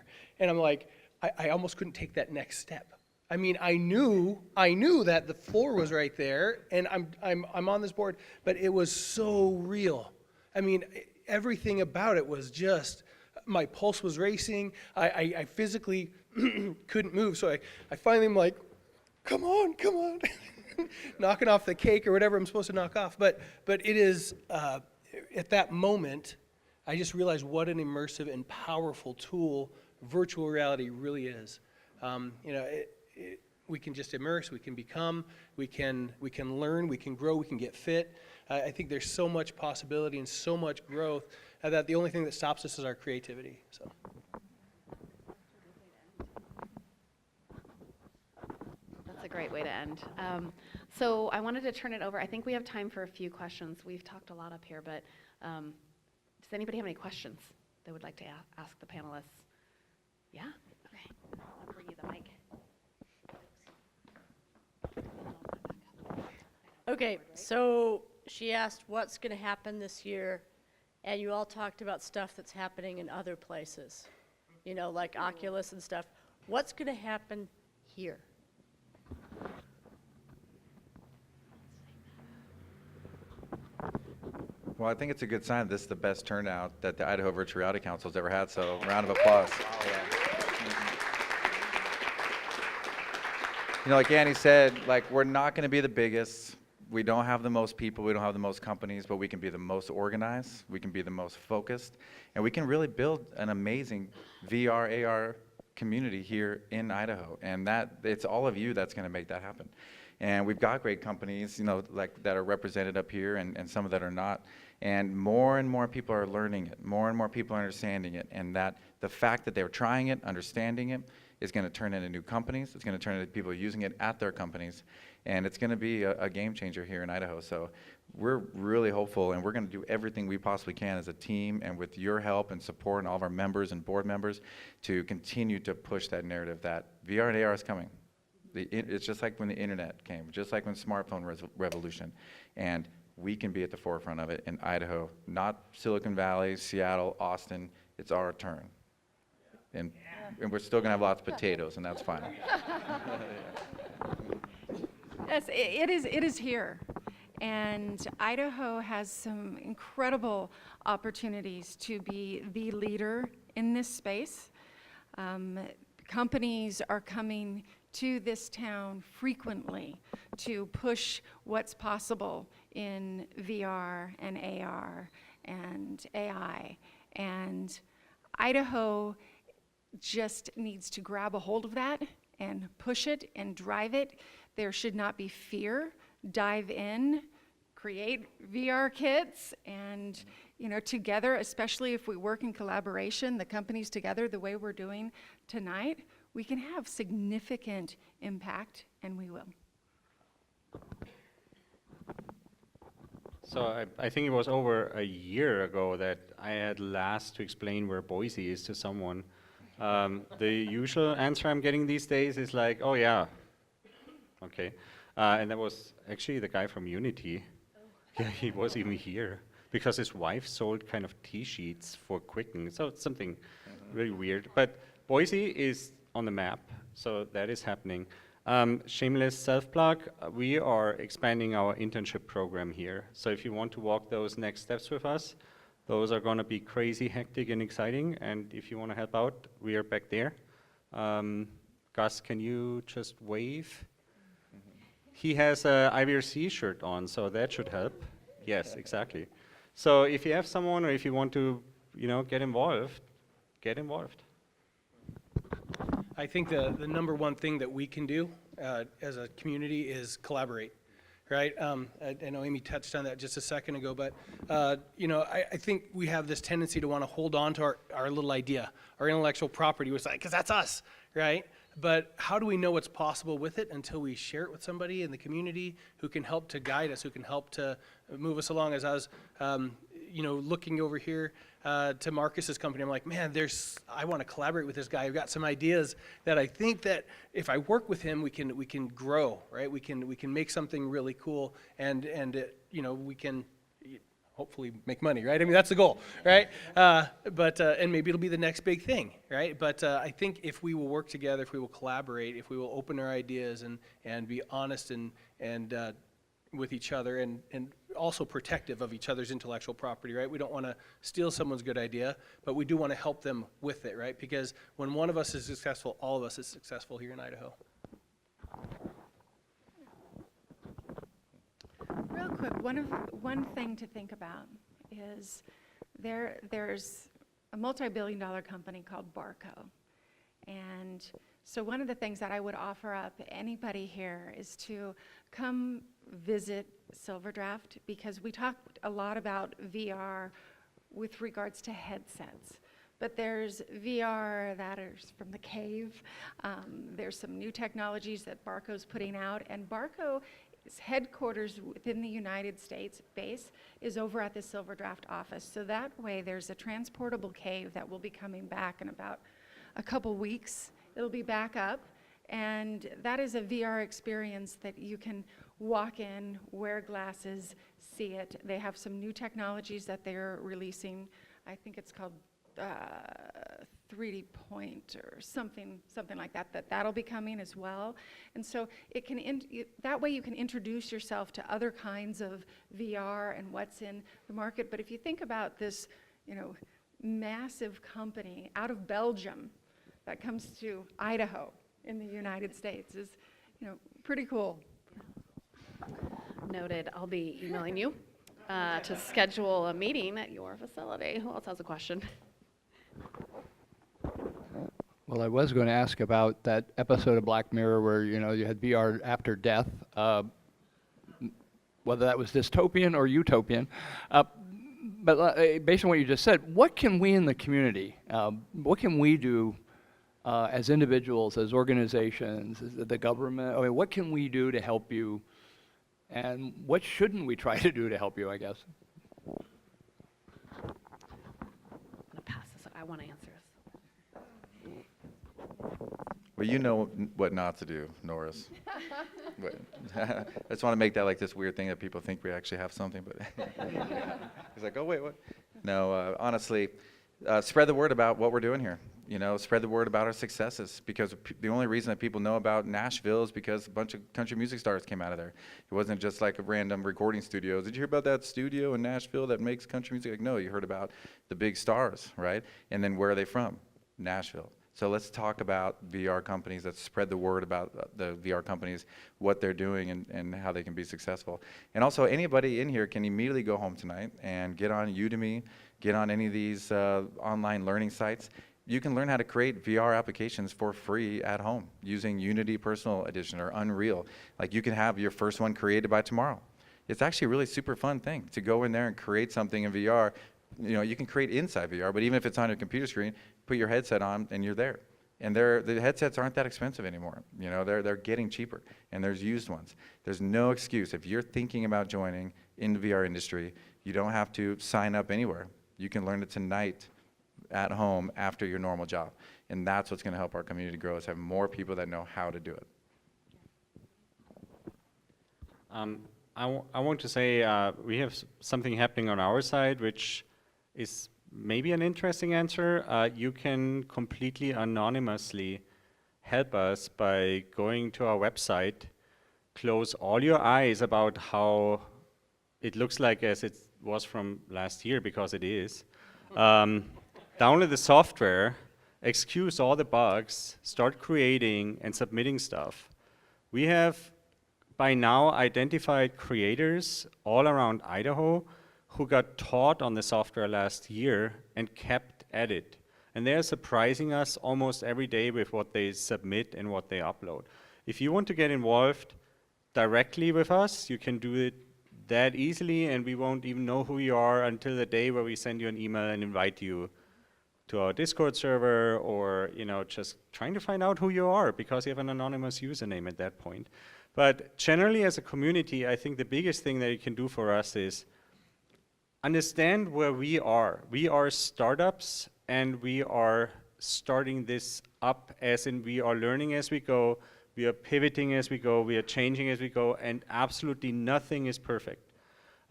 And I'm like, I almost couldn't take that next step. I mean, I knew that the floor was right there, and I'm on this board, but it was so real. I mean, everything about it was just. My pulse was racing. I physically couldn't move, so I finally am like, come on. Knocking off the cake or whatever I'm supposed to knock off. But it is, at that moment, I just realized what an immersive and powerful tool virtual reality really is. We can just immerse, we can become, we can learn, we can grow, we can get fit. I think there's so much possibility and so much growth that the only thing that stops us is our creativity. So. That's a great way to end. So I wanted to turn it over. I think we have time for a few questions. We've talked a lot up here, but does anybody have any questions they would like to ask the panelists? Yeah? Okay. I'll bring you the mic. Okay, so she asked what's going to happen this year, and you all talked about stuff that's happening in other places, like Oculus and stuff. What's going to happen here? Well, I think it's a good sign this is the best turnout that the Idaho Virtual Reality Council's ever had, so round of applause. Like Annie said, we're not going to be the biggest. We don't have the most people, we don't have the most companies, but we can be the most organized, we can be the most focused, and we can really build an amazing VR, AR community here in Idaho. And it's all of you that's going to make that happen. And we've got great companies, that are represented up here and some that are not. And more people are learning it. More and more people are understanding it. And that the fact that they're trying it, understanding it, is going to turn into new companies. It's going to turn into people using it at their companies. And it's going to be a game changer here in Idaho. So we're really hopeful, and we're going to do everything we possibly can as a team and with your help and support and all of our members and board members to continue to push that narrative that VR and AR is coming. It's just like when the internet came, just like when smartphone revolution. And we can be at the forefront of it in Idaho, not Silicon Valley, Seattle, Austin. It's our turn. And we're still going to have lots of potatoes, and that's fine. Yes, it is here. And Idaho has some incredible opportunities to be the leader in this space. Companies are coming to this town frequently to push what's possible in VR and AR and AI. And Idaho just needs to grab a hold of that and push it and drive it. There should not be fear. Dive in, create VR kits, and together, especially if we work in collaboration, the companies together, the way we're doing tonight, we can have significant impact, and we will. So I think it was over a year ago that I had last to explain where Boise is to someone. The usual answer I'm getting these days is like, oh yeah, okay. And that was actually the guy from Unity. Oh. Yeah, he was even here because his wife sold kind of T-sheets for Quicken. So it's something really weird. But Boise is on the map, so that is happening. Shameless self-plug, we are expanding our internship program here. So if you want to walk those next steps with us, Those are going to be crazy hectic and exciting, and if you want to help out, we are back there. Gus, can you just wave? He has a IVRC shirt on, so that should help. Yes, exactly. So if you have someone, or if you want to, get involved, get involved. I think the number one thing that we can do as a community is collaborate, right? I know Amy touched on that just a second ago, but I think we have this tendency to want to hold on to our little idea, our intellectual property, which because that's us, right? But how do we know what's possible with it until we share it with somebody in the community who can help to guide us, who can help to move us along? As I was, looking over here to Marcus's company, I'm like, man, I want to collaborate with this guy. I've got some ideas that I think that if I work with him, we can grow, right? We can make something really cool, and we can hopefully make money, right? I mean, that's the goal, right? And maybe it'll be the next big thing, right? But I think if we will work together, if we will collaborate, if we will open our ideas and be honest and with each other and also protective of each other's intellectual property, right? We don't want to steal someone's good idea, but we do want to help them with it, right? Because when one of us is successful, all of us is successful here in Idaho. Real quick, one thing to think about is there's a multi-billion-dollar company called Barco. And so one of the things that I would offer up anybody here is to come visit Silverdraft, because we talked a lot about VR with regards to headsets. But there's VR that is from the cave. There's some new technologies that Barco's putting out, and Barco's headquarters within the United States base is over at the Silverdraft office. So that way there's a transportable cave that will be coming back in about a couple weeks. It'll be back up, and that is a VR experience that you can walk in, wear glasses, see it. They have some new technologies that they're releasing. I think it's called 3D Point or something like that. That'll be coming as well. And so it can that way you can introduce yourself to other kinds of VR and what's in the market. But if you think about this, massive company out of Belgium that comes to Idaho in the United States is, pretty cool. Noted. I'll be emailing you to schedule a meeting at your facility. Who else has a question? Well, I was going to ask about that episode of Black Mirror where, you had VR after death, whether that was dystopian or utopian. But based on what you just said, what can we in the community, what can we do as individuals, as organizations, as the government? What can we do to help you? And what shouldn't we try to do to help you, I guess? I'm going to pass this. I want to answer this. Well, you know what not to do, Norris. I just want to make that like this weird thing that people think we actually have something, but he's like, oh, wait, what? No, honestly, spread the word about what we're doing here. Spread the word about our successes, because the only reason that people know about Nashville is because a bunch of country music stars came out of there. It wasn't just like a random recording studio. Did you hear about that studio in Nashville that makes country music? Like, no, you heard about the big stars, right? And then where are they from? Nashville. So let's talk about VR companies. Let's spread the word about the VR companies, what they're doing and how they can be successful. And also, anybody in here can immediately go home tonight and get on Udemy, get on any of these online learning sites. You can learn how to create VR applications for free at home using Unity Personal Edition or Unreal. Like, you can have your first one created by tomorrow. It's actually a really super fun thing to go in there and create something in VR. You can create inside VR, but even if it's on your computer screen, put your headset on and you're there. And the headsets aren't that expensive anymore. They're getting cheaper, and there's used ones. There's no excuse. If you're thinking about joining in the VR industry, you don't have to sign up anywhere. You can learn it tonight at home after your normal job. And that's what's going to help our community grow, is have more people that know how to do it. I want to say we have something happening on our side, which is maybe an interesting answer. You can completely anonymously help us by going to our website, close all your eyes about how it looks like as it was from last year, because it is. Download the software, excuse all the bugs, start creating and submitting stuff. We have by now identified creators all around Idaho who got taught on the software last year and kept at it. And they're surprising us almost every day with what they submit and what they upload. If you want to get involved directly with us, you can do it that easily, and we won't even know who you are until the day where we send you an email and invite you to our Discord server, or just trying to find out who you are because you have an anonymous username at that point. But generally, as a community, I think the biggest thing that you can do for us is understand where we are. We are startups, and we are starting this up as in we are learning as we go, we are pivoting as we go, we are changing as we go, and absolutely nothing is perfect.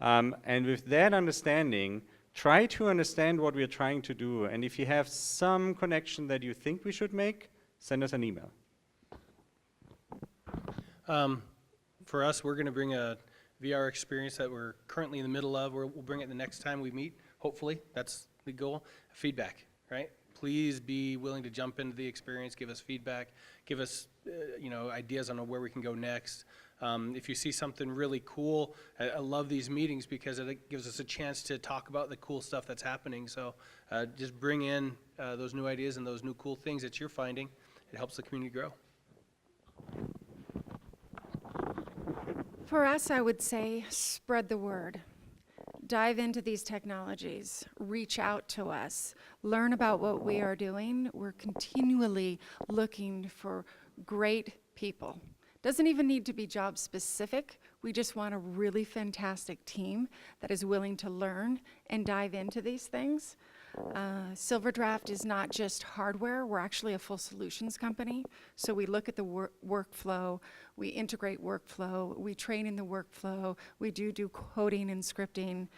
And with that understanding, try to understand what we are trying to do, and if you have some connection that you think we should make, send us an email. For us, we're going to bring a VR experience that we're currently in the middle of. We'll bring it the next time we meet, hopefully. That's the goal. Feedback, right? Please be willing to jump into the experience, give us feedback, give us ideas on where we can go next. If you see something really cool, I love these meetings because it gives us a chance to talk about the cool stuff that's happening. So just bring in those new ideas and those new cool things that you're finding. It helps the community grow. For us, I would say spread the word. Dive into these technologies, reach out to us, learn about what we are doing. We're continually looking for great people. Doesn't even need to be job specific. We just want a really fantastic team that is willing to learn and dive into these things. Silverdraft is not just hardware, we're actually a full solutions company. So we look at the workflow, we integrate workflow, we train in the workflow, we do coding and scripting,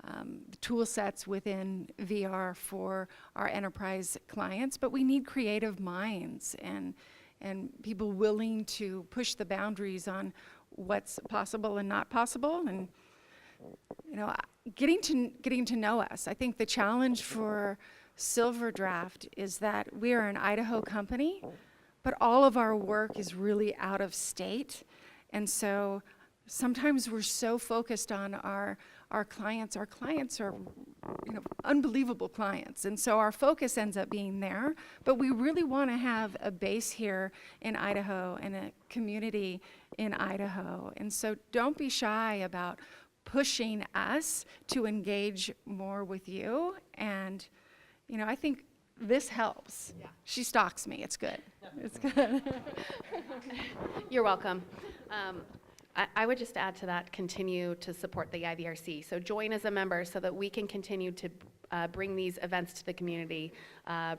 the tool sets within VR for our enterprise clients, but we need creative minds and people willing to push the boundaries on what's possible and not possible. And getting to know us. I think the challenge for Silverdraft is that we are an Idaho company, but all of our work is really out of state. And so sometimes we're so focused on our clients. Our clients are unbelievable clients. And so our focus ends up being there, but we really want to have a base here in Idaho and a community in Idaho. And so don't be shy about pushing us to engage more with you. And, I think this helps. Yeah. She stalks me. It's good. It's good. You're welcome. I would just add to that, continue to support the IVRC. So join as a member so that we can continue to bring these events to the community,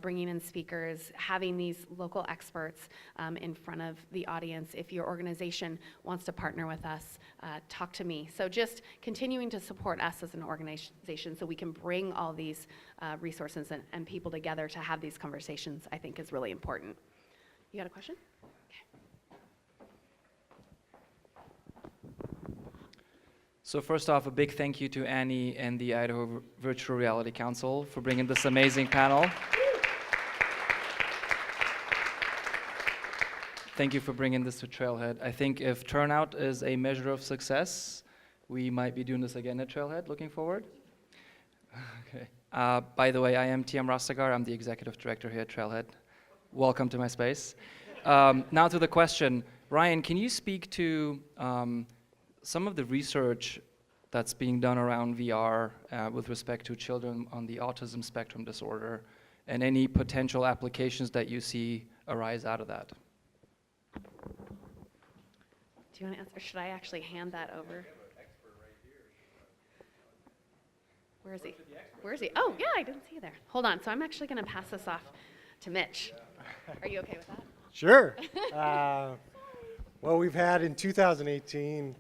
bringing in speakers, having these local experts in front of the audience. If your organization wants to partner with us, talk to me. So just continuing to support us as an organization so we can bring all these resources and people together to have these conversations, I think is really important. You got a question? So first off, a big thank you to Annie and the Idaho Virtual Reality Council for bringing this amazing panel. Thank you for bringing this to Trailhead. I think if turnout is a measure of success, we might be doing this again at Trailhead, looking forward. Okay. By the way, I am TM Rastagar. I'm the Executive Director here at Trailhead. Welcome to my space. Now to the question. Ryan, can you speak to some of the research that's being done around VR with respect to children on the autism spectrum disorder and any potential applications that you see arise out of that? Do you want to answer? Should I actually hand that over? Where is he? Where is he? Oh, yeah, I didn't see you there. Hold on. So I'm actually going to pass this off to Mitch. Are you okay with that? Sure. Well, we've had in 2018,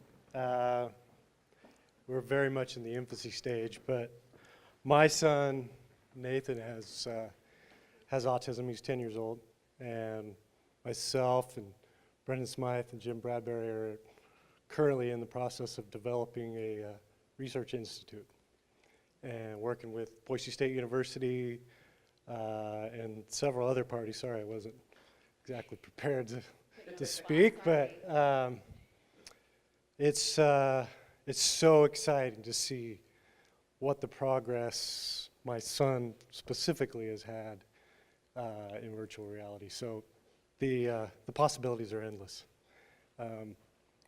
we're very much in the infancy stage, but my son, Nathan, has autism. He's 10 years old, and myself and Brendan Smythe and Jim Bradbury are currently in the process of developing a Research Institute, and working with Boise State University and several other parties. Sorry, I wasn't exactly prepared to speak, but it's so exciting to see what the progress my son specifically has had in virtual reality. So the possibilities are endless.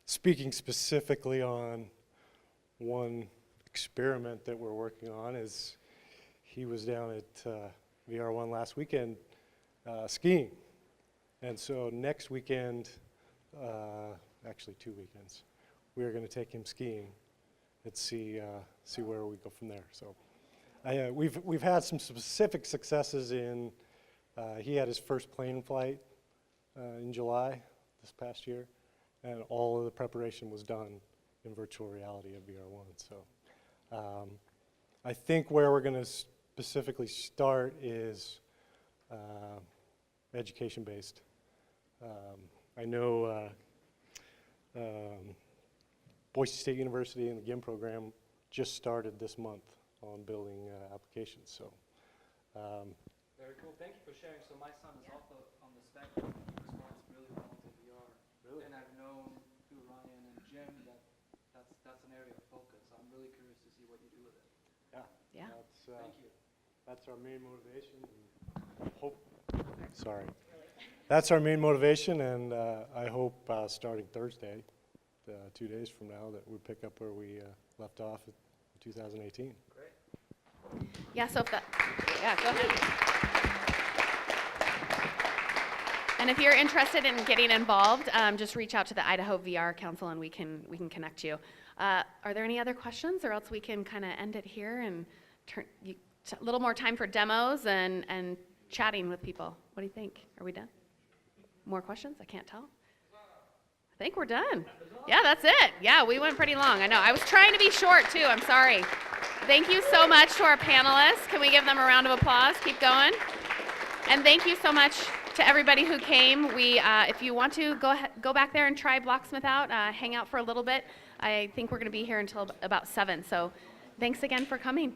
Speaking specifically on one experiment that we're working on, is he was down at VR1 last weekend skiing. And so next weekend, actually 2 weekends, we are going to take him skiing and see where we go from there. So we've had some specific successes in, he had his first plane flight in July this past year, and all of the preparation was done in virtual reality at VR1. So I think where we're going to specifically start is education-based. I know Boise State University and the GIM program just started this month on building applications. So Very cool. Thank you for sharing. So my son is also on the spectrum. He responds really well to VR. Really? And I've known through Ryan and Jim that that's an area of focus. I'm really curious to see what you do with it. Yeah. Thank you. That's our main motivation. That's our main motivation, and I hope starting Thursday, 2 days from now, that we pick up where we left off in 2018. Yeah, so yeah, go ahead. And if you're interested in getting involved, just reach out to the Idaho VR Council and we can connect you. Are there any other questions, or else we can kind of end it here and turn a little more time for demos and chatting with people? What do you think? Are we done? More questions? I can't tell. I think we're done. Yeah, that's it. Yeah, we went pretty long. I know. I was trying to be short too. I'm sorry. Thank you so much to our panelists. Can we give them a round of applause? Keep going. And thank you so much to everybody who came. If you want to, go back there and try Blocksmith out, hang out for a little bit. I think we're going to be here until about 7. So thanks again for coming.